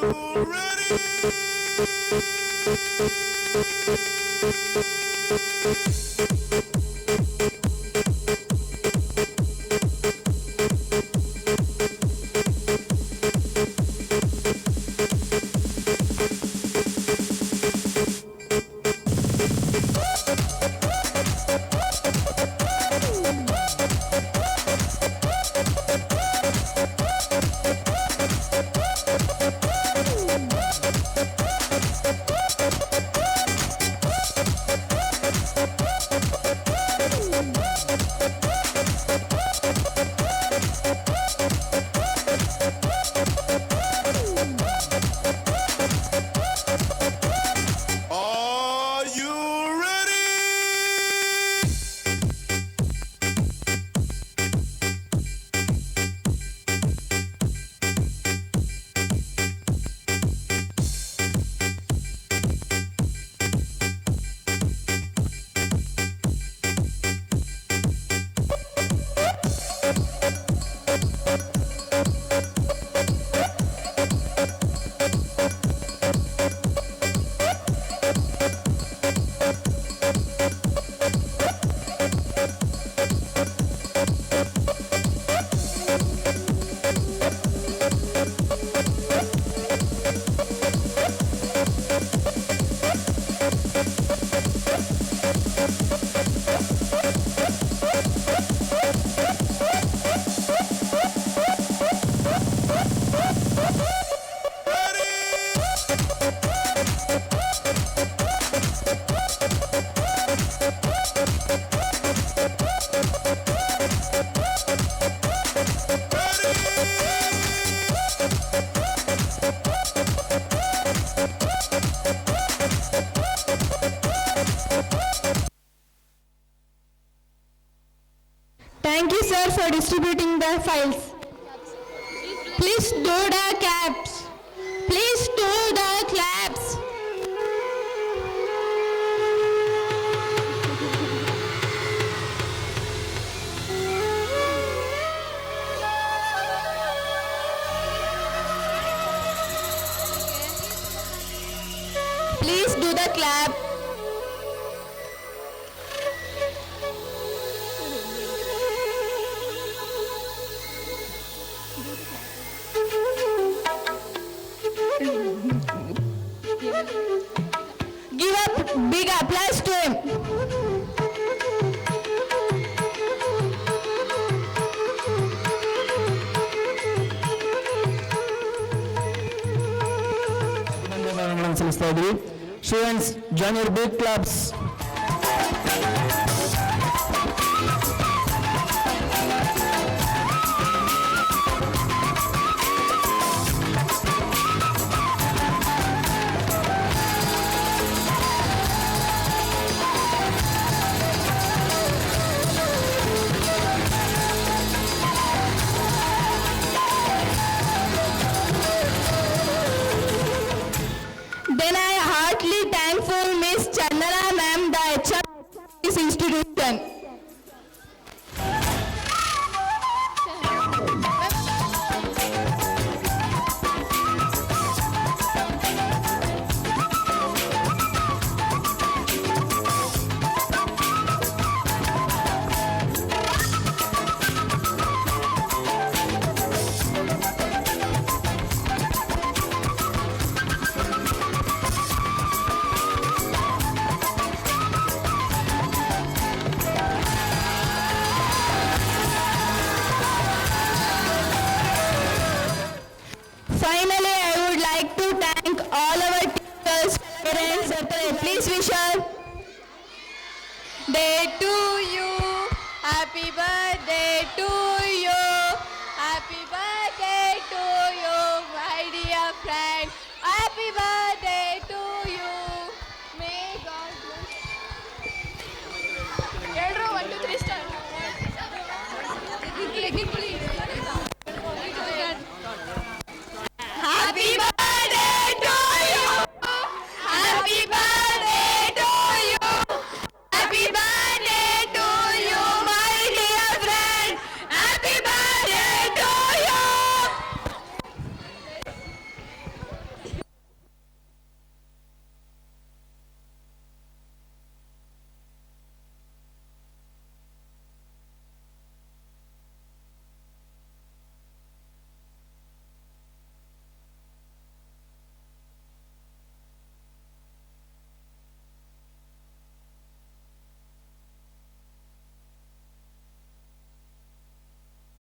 Speaker 5: ready? Are you ready? Are you ready?
Speaker 2: Thank you, sir, for distributing the files. Please do the claps. Please do the claps. Please do the clap. Give a big applause to him.
Speaker 1: ಅಭಿನಂದನೆಗಳನ್ನು ಸಲ್ಲಿಸ್ತಾ ಇದ್ವಿ. Students join your big clubs.
Speaker 2: Then I heartily thankful Miss Chandana ma'am, the HR of this institution. Finally, I would like to thank all our teachers, parents, etc. Please wish her. Day to you, happy birthday to